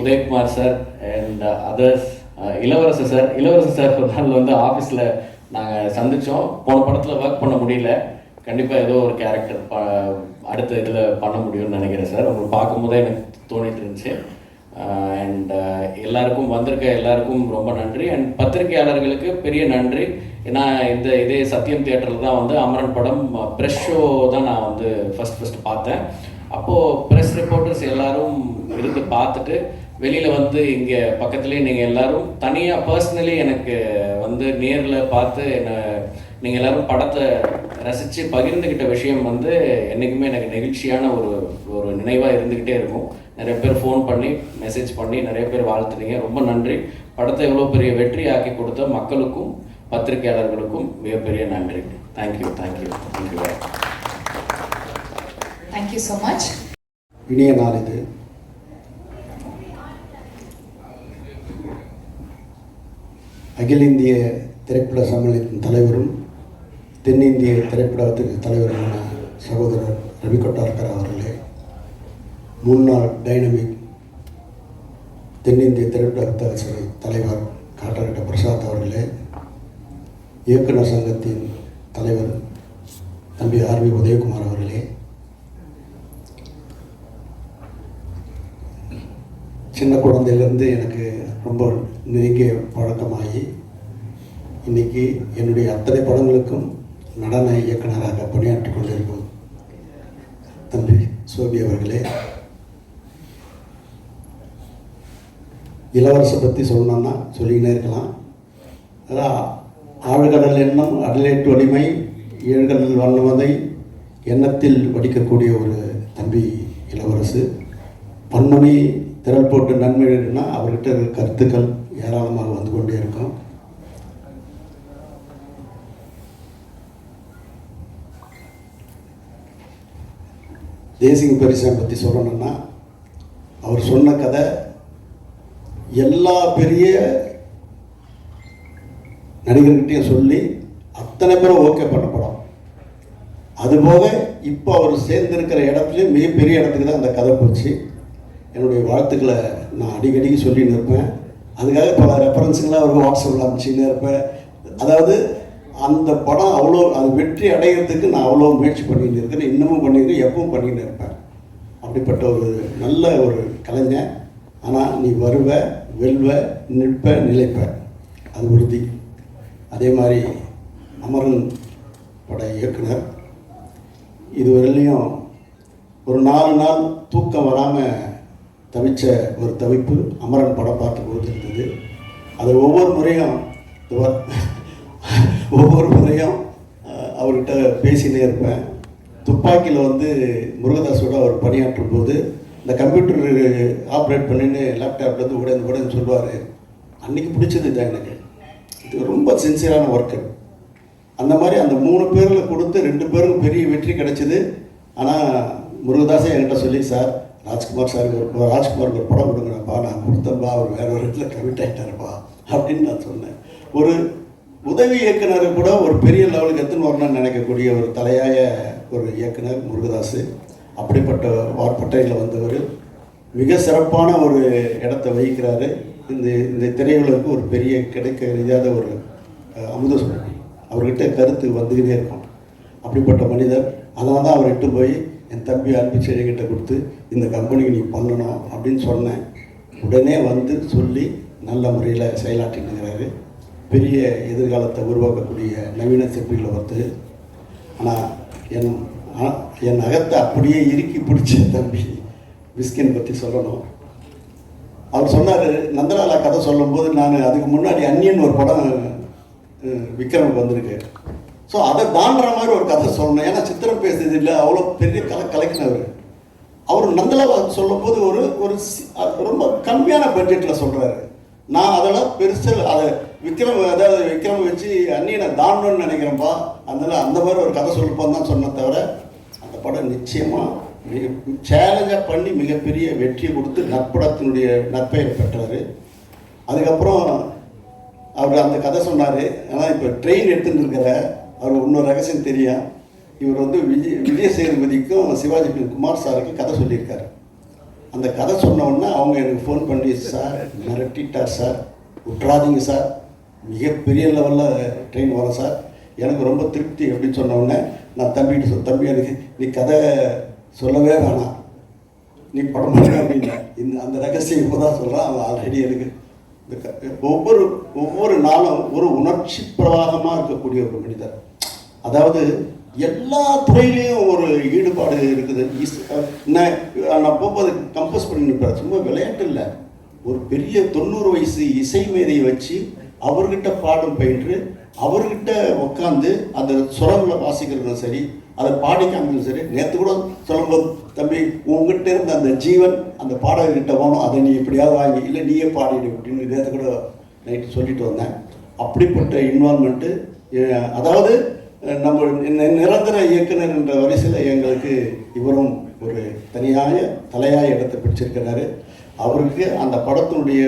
Udayakumar sir and others, Ilavarasar sir ஒரு நாள் வந்து ஆஃபீஸில் நாங்கள் சந்தித்தோம். போன படத்தில் ஒர்க் பண்ண முடியல, கண்டிப்பாக ஏதோ ஒரு கேரக்டர் அடுத்த இதில் பண்ண முடியும்னு நினைக்கிறேன் சார். உங்களுக்கு பார்க்கும்போதே எனக்கு தோணிட்டு இருந்துச்சு. அண்ட் எல்லாருக்கும் வந்திருக்க எல்லாருக்கும் ரொம்ப நன்றி. அண்ட் பத்திரிகையாளர்களுக்கு பெரிய நன்றி. ஏன்னா இதே சத்யம் தியேட்டரில் தான் வந்து அமரன் படம் ப்ரெஸ் ஷோ தான் நான் வந்து ஃபஸ்ட் பார்த்தேன். அப்போது ப்ரெஸ் ரிப்போர்ட்டர்ஸ் எல்லோரும் இருந்து பார்த்துட்டு வெளியில் வந்து இங்கே பக்கத்துலேயே நீங்கள் எல்லோரும் தனியாக பர்சனலி எனக்கு வந்து நேரில் பார்த்து என்னை நீங்கள் எல்லோரும் படத்தை ரசித்து பகிர்ந்துக்கிட்ட விஷயம் வந்து என்றைக்குமே எனக்கு நெகிழ்ச்சியான ஒரு நினைவாக இருந்துக்கிட்டே இருக்கும். நிறைய பேர் ஃபோன் பண்ணி மெசேஜ் பண்ணி நிறைய பேர் வாழ்த்துனீங்க, ரொம்ப நன்றி. படத்தை இவ்வளோ பெரிய வெற்றி ஆக்கி கொடுத்த மக்களுக்கும் பத்திரிகையாளர்களுக்கும் மிகப்பெரிய நன்றி. தேங்க்யூ. Thank you so much. இனிய நாள் இது. அகில இந்திய திரைப்பட சம்மேளனத்தின் தலைவரும் தென்னிந்திய திரைப்படத்திற்கு தலைவருமான சகோதரர் ரவி கொட்டார்கர் அவர்களே, முன்னாள் டைனமிக் தென்னிந்திய திரைப்பட தலைவர் காட்டரட்ட பிரசாத் அவர்களே, இயக்குனர் சங்கத்தின் தலைவர் தம்பி ஆர்வி உதயகுமார் அவர்களே, சின்ன குழந்தையிலேருந்து எனக்கு ரொம்ப நெருங்கிய பழக்கமாகி இன்றைக்கி என்னுடைய அத்தனை படங்களுக்கும் நடன இயக்குனராக பணியாற்றி கொண்டிருக்கும் தம்பி சோபி அவர்களே, இளவரசை பற்றி சொல்லணும்னா சொல்லிக்கினே இருக்கலாம். அதான் ஆழ்கடல் எண்ணம் அடலேட்டு வலிமை ஏழ்கடல் வண்ணமதை எண்ணத்தில் வடிக்கக்கூடிய ஒரு தம்பி இளவரசு. பன்மொழி திரள் போட்டு நன்மைனா அவர்கிட்ட இருக்கிற கருத்துக்கள் ஏராளமாக வந்து கொண்டே இருக்கும். தேசிங் பெரிசான் பற்றி சொல்லணும்னா அவர் சொன்ன கதை எல்லா பெரிய நடிகர்கிட்டையும் சொல்லி அத்தனை பேரும் ஓகே பண்ண படம். அதுபோக இப்போ அவர் சேர்ந்திருக்கிற இடத்துலையும் மிகப்பெரிய இடத்துக்கு தான் அந்த கதை போச்சு. என்னுடைய வாழ்த்துக்களை நான் அடிக்கடிக்கு சொல்லின்னு இருப்பேன். அதுக்காக பல ரெஃபரன்ஸுங்களாக அவருக்கு வாட்ஸ்அப்பில் அனுப்பிச்சின்னு இருப்பேன். அதாவது அந்த படம் அவ்வளோ அது வெற்றி அடைகிறதுக்கு நான் அவ்வளோ முயற்சி பண்ணிட்டு இருக்கேன், இன்னமும் பண்ணியிருக்கேன், எப்பவும் பண்ணிட்டு இருப்பேன். அப்படிப்பட்ட ஒரு நல்ல ஒரு கலைஞன். ஆனால் நீ வருவ, வெல்வ, நிற்ப, நிலைப்ப, அது உறுதி. அதே மாதிரி அமரன் பட இயக்குனர் இதுவரையிலையும் ஒரு 4 நாள் தூக்கம் வராமல் தவிச்ச ஒரு தவிப்பு அமரன் படம் பார்த்து கொடுத்துருந்தது. அது ஒவ்வொரு முறையும் அவர்கிட்ட பேசினே இருப்பேன். துப்பாக்கியில் வந்து முருகதாஸோட அவர் பணியாற்றும் போது இந்த கம்ப்யூட்டர் ஆப்ரேட் பண்ணின்னு லேப்டாப்லேருந்து உடனே சொல்லுவார், அன்றைக்கி பிடிச்சது தான் எனக்கு, இது ரொம்ப சின்சியரான ஒர்க்கு. அந்த மாதிரி அந்த 3 பேரில் கொடுத்து 2 பேரும் பெரிய வெற்றி கிடைச்சிது. ஆனால் முருகதாஸே என்கிட்ட சொல்லி, சார் ராஜ்குமாருக்கு ஒரு படம் கொடுக்குறப்பா, நான் கொடுத்தப்பா, அவர் வேற ஒரு இடத்துல கமிட் ஆகிட்டாருப்பா அப்படின்னு நான் சொன்னேன். ஒரு உதவி இயக்குனர் கூட ஒரு பெரிய லெவலுக்கு எடுத்துன்னு வரணும்னு நினைக்கக்கூடிய ஒரு தலையாய ஒரு இயக்குனர் முருகதாஸ். அப்படிப்பட்ட வார்பட்டையில் வந்தவர் மிக சிறப்பான ஒரு இடத்த வகிக்கிறாரு. இந்த திரையுலகுக்கு ஒரு பெரிய கிடைக்க தெரியாத ஒரு அமுத சுரபி. அவர்கிட்ட கருத்து வந்துக்கிட்டே இருக்கும். அப்படிப்பட்ட மனிதர். அதனால தான் அவர் இட்டு போய் என் தம்பி அன்பிச்செழிகிட்ட கொடுத்து இந்த கம்பெனிக்கு நீ பண்ணணும் அப்படின்னு சொன்னேன். உடனே வந்து சொல்லி நல்ல முறையில் செயலாற்றினுங்கிறாரு. பெரிய எதிர்காலத்தை உருவாக்கக்கூடிய நவீன சிற்பிகளை வந்து. ஆனால் என் அகத்தை அப்படியே இறுக்கி பிடிச்ச தம்பி விஸ்கின் பற்றி சொல்லணும். அவர் சொன்னார், நந்தலாலா கதை சொல்லும்போது நான் அதுக்கு முன்னாடி அந்நியன் ஒரு படம் விக்ரமுக்கு வந்திருக்கு. ஸோ அதை தாண்டுற மாதிரி ஒரு கதை சொல்லணும். ஏன்னா சித்திரம் பேசுறது இல்லை, அவ்வளோ பெரிய கலைக்கினவர். அவர் நந்தலாலா சொல்லும்போது ஒரு ரொம்ப கம்மியான பட்ஜெட்டில் சொல்கிறாரு. நான் அதெல்லாம் பெருசில் அதை விக்ரம் வச்சு அந்நியனை தாண்டணும்னு நினைக்கிறேன்ப்பா, அதனால அந்த மாதிரி ஒரு கதை சொல்லுப்பான்னு தான் சொன்ன தவிர அந்த படம் நிச்சயமாக சேலஞ்சாக பண்ணி மிகப்பெரிய வெற்றியை கொடுத்து நற்படத்தினுடைய நற்பெயரை பெற்றார். அதுக்கப்புறம் அவர் அந்த கதை சொன்னார். ஆனால் இப்போ ட்ரெயின் எடுத்துகிட்டு இருக்கிற அவர் இன்னொரு ரகசியம் தெரியும். இவர் வந்து விஜய் சேதுபதிக்கும் சிவாஜி குமார் சாருக்கு கதை சொல்லியிருக்காரு. அந்த கதை சொன்னோன்னா அவங்க எனக்கு ஃபோன் பண்ணி, சார் மிரட்டிட்டார் சார், விட்றாதீங்க சார், மிகப்பெரிய லெவலில் ட்ரெயின் வரும் சார், எனக்கு ரொம்ப திருப்தி அப்படின்னு சொன்னோடனே நான் தம்பிகிட்ட தம்பி எனக்கு நீ கதை சொல்லவே வேணாம், நீ படம் பண்ண அப்படின்னா அந்த ரகசியம் இப்போ தான் சொல்கிறான். அவன் ஆல்ரெடி எனக்கு ஒவ்வொரு நாளும் ஒரு உணர்ச்சி பிரவாகமாக இருக்கக்கூடிய ஒரு மனிதர். அதாவது எல்லா துறையிலையும் ஒரு ஈடுபாடு இருக்குது. நான் போகும்போது கம்போஸ் பண்ணி நிற்பேன். சும்மா விளையாட்டு இல்லை, ஒரு பெரிய 90 வயசு இசை மேதையை வச்சு அவர்கிட்ட பாடும் பயின்று அவர்கிட்ட உட்காந்து அந்த சுரங்களை வாசிக்கிறதும் சரி, அதை பாடி காமிக்கிறதும் சரி. நேற்று கூட சொல்லும்போது, தம்பி உங்ககிட்ட இருந்த அந்த ஜீவன் அந்த பாடகர்கிட்ட போகணும், அதை நீ எப்படியாவது வாங்கி, இல்லை நீயே பாடிடு அப்படின்னு நேற்று கூட நைட்டு சொல்லிட்டு வந்தேன். அப்படிப்பட்ட இன்வால்மெண்ட்டு, அதாவது நம்ம நிரந்தர இயக்குனர் என்ற வரிசையில் எங்களுக்கு இவரும் ஒரு தலையாய இடத்தை பிடிச்சிருக்கிறாரு. அவருக்கு அந்த படத்தினுடைய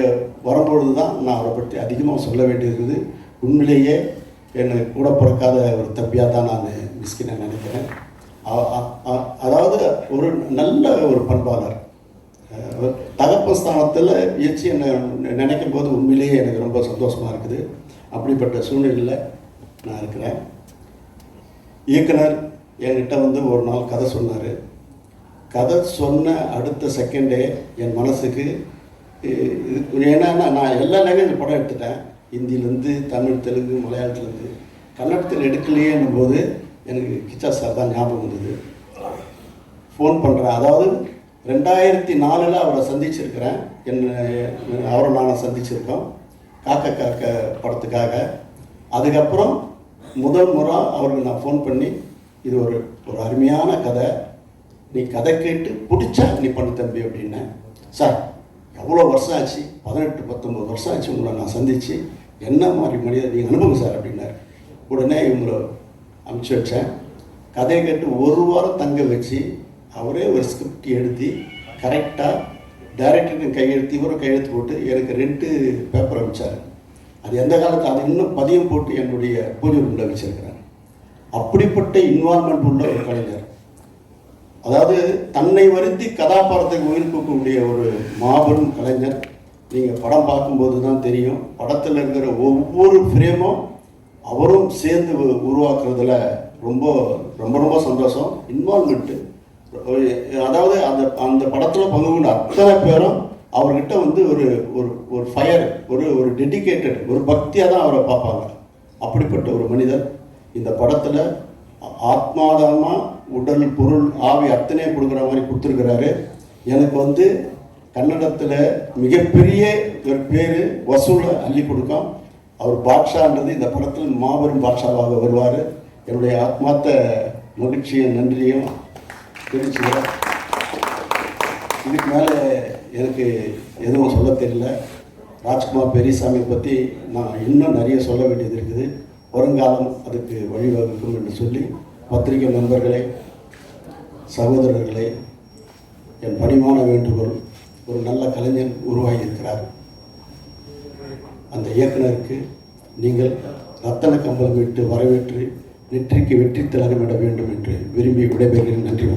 வரும்பொழுது தான் நான் அவரை பற்றி அதிகமாக சொல்ல வேண்டியிருக்குது. உண்மையிலேயே என்னை கூட பிறக்காத ஒரு தம்பியாக தான் நான் மிஸ்கினை நினைக்கிறேன். அதாவது ஒரு நல்ல ஒரு பண்பாளர், தகப்ப ஸ்தானத்தில் இயற்சி என்னை நினைக்கும் போது உண்மையிலேயே எனக்கு ரொம்ப சந்தோஷமாக இருக்குது. அப்படிப்பட்ட சூழ்நிலையில் நான் இருக்கிறேன். இயக்குனர் என்கிட்ட வந்து ஒரு நாள் கதை சொன்னார். கதை சொன்ன அடுத்த செகண்டே என் மனசுக்கு, ஏன்னா நான் எல்லா லாங்குவேஜ் படம் எடுத்துட்டேன், ஹிந்திலேருந்து தமிழ், தெலுங்கு, மலையாளத்துலேருந்து. கன்னடத்தில் எடுக்கலையேன்னும் போது எனக்கு கிச்சா சார் தான் ஞாபகம் வந்தது. ஃபோன் பண்ணுறேன். அதாவது 2004 அவரை சந்திச்சிருக்கிறேன். அவரை நானும் சந்திச்சிருக்கோம் காக்க காக்க படத்துக்காக. அதுக்கப்புறம் முதல் முறை அவருக்கு நான் ஃபோன் பண்ணி, இது ஒரு அருமையான கதை, நீ கதை கேட்டு பிடிச்சா நீ பண்ணு தம்பி அப்படின்னேன். சார் எவ்வளோ வருஷம் ஆச்சு, 18-19 வருஷம் ஆச்சு உங்களை நான் சந்தித்து, என்ன மாதிரி மனிதர் நீங்கள் அனுபவம் சார் அப்படின்னார். உடனே இவங்களை அனுப்பிச்சி வச்சேன். கதையை கேட்டு ஒரு வாரம் தங்க வச்சு அவரே ஒரு ஸ்கிரிப்ட் எழுதி கரெக்டாக டைரக்டருக்கு கையெழுத்து, இவரும் கையெழுத்து போட்டு எனக்கு 2 பேப்பர் அனுப்பிச்சார். அது எந்த காலத்தில் அது இன்னும் பதியம் போட்டு என்னுடைய பூஜை ரூமில் வச்சுருக்கிறேன். அப்படிப்பட்ட இன்வால்மெண்ட் உள்ள ஒரு கலைஞர். அதாவது தன்னை வருத்தி கதாபாத்திரத்துக்கு உயிர் கொடுக்கக்கூடிய ஒரு மாபெரும் கலைஞர். நீங்கள் படம் பார்க்கும்போது தான் தெரியும், படத்தில் இருக்கிற ஒவ்வொரு ஃப்ரேமும் அவரும் சேர்ந்து உருவாக்குறதுல ரொம்ப ரொம்ப ரொம்ப சந்தோஷம். இன்வால்மெண்ட்டு, அதாவது அந்த படத்தில் பங்கு கொண்ட அத்தனை பேரும் அவர்கிட்ட வந்து ஒரு ஃபயர், ஒரு டெடிக்கேட்டட், ஒரு பக்தியாக தான் அவரை பார்ப்பாங்க. அப்படிப்பட்ட ஒரு மனிதர் இந்த படத்தில் ஆத்மாதமாக உடல், பொருள், ஆவி அத்தனை கொடுக்குற மாதிரி கொடுத்துருக்கிறாரு. எனக்கு வந்து கன்னடத்தில் மிகப்பெரிய ஒரு பேர் வசூலை அள்ளி கொடுக்கும். அவர் பாட்ஷான்றது இந்த படத்தில் மாபெரும் பாட்ஷாவாக வருவார். என்னுடைய ஆத்மார்த்த மகிழ்ச்சியும் நன்றியும் தெரிவிச்சுக்கிறேன். இதுக்கு மேலே எனக்கு எதுவும் சொல்ல தெரியல. ராஜ்குமார் பெரியசாமியை பற்றி நான் இன்னும் நிறைய சொல்ல வேண்டியது இருக்குது. வருங்காலம் அதுக்கு வழிவகுக்கும் என்று சொல்லி, பத்திரிகை நண்பர்களே, சகோதரர்களே, என் பணிவான வேண்டுகோள், ஒரு நல்ல கலைஞர் உருவாகியிருக்கிறார். அந்த இயக்குனருக்கு நீங்கள் ரத்தன கம்பளம் விட்டு வரவேற்று நெற்றிக்கு வெற்றி திலகமிட வேண்டும் என்று விரும்பி விடைபெறுகிறேன். நன்றி.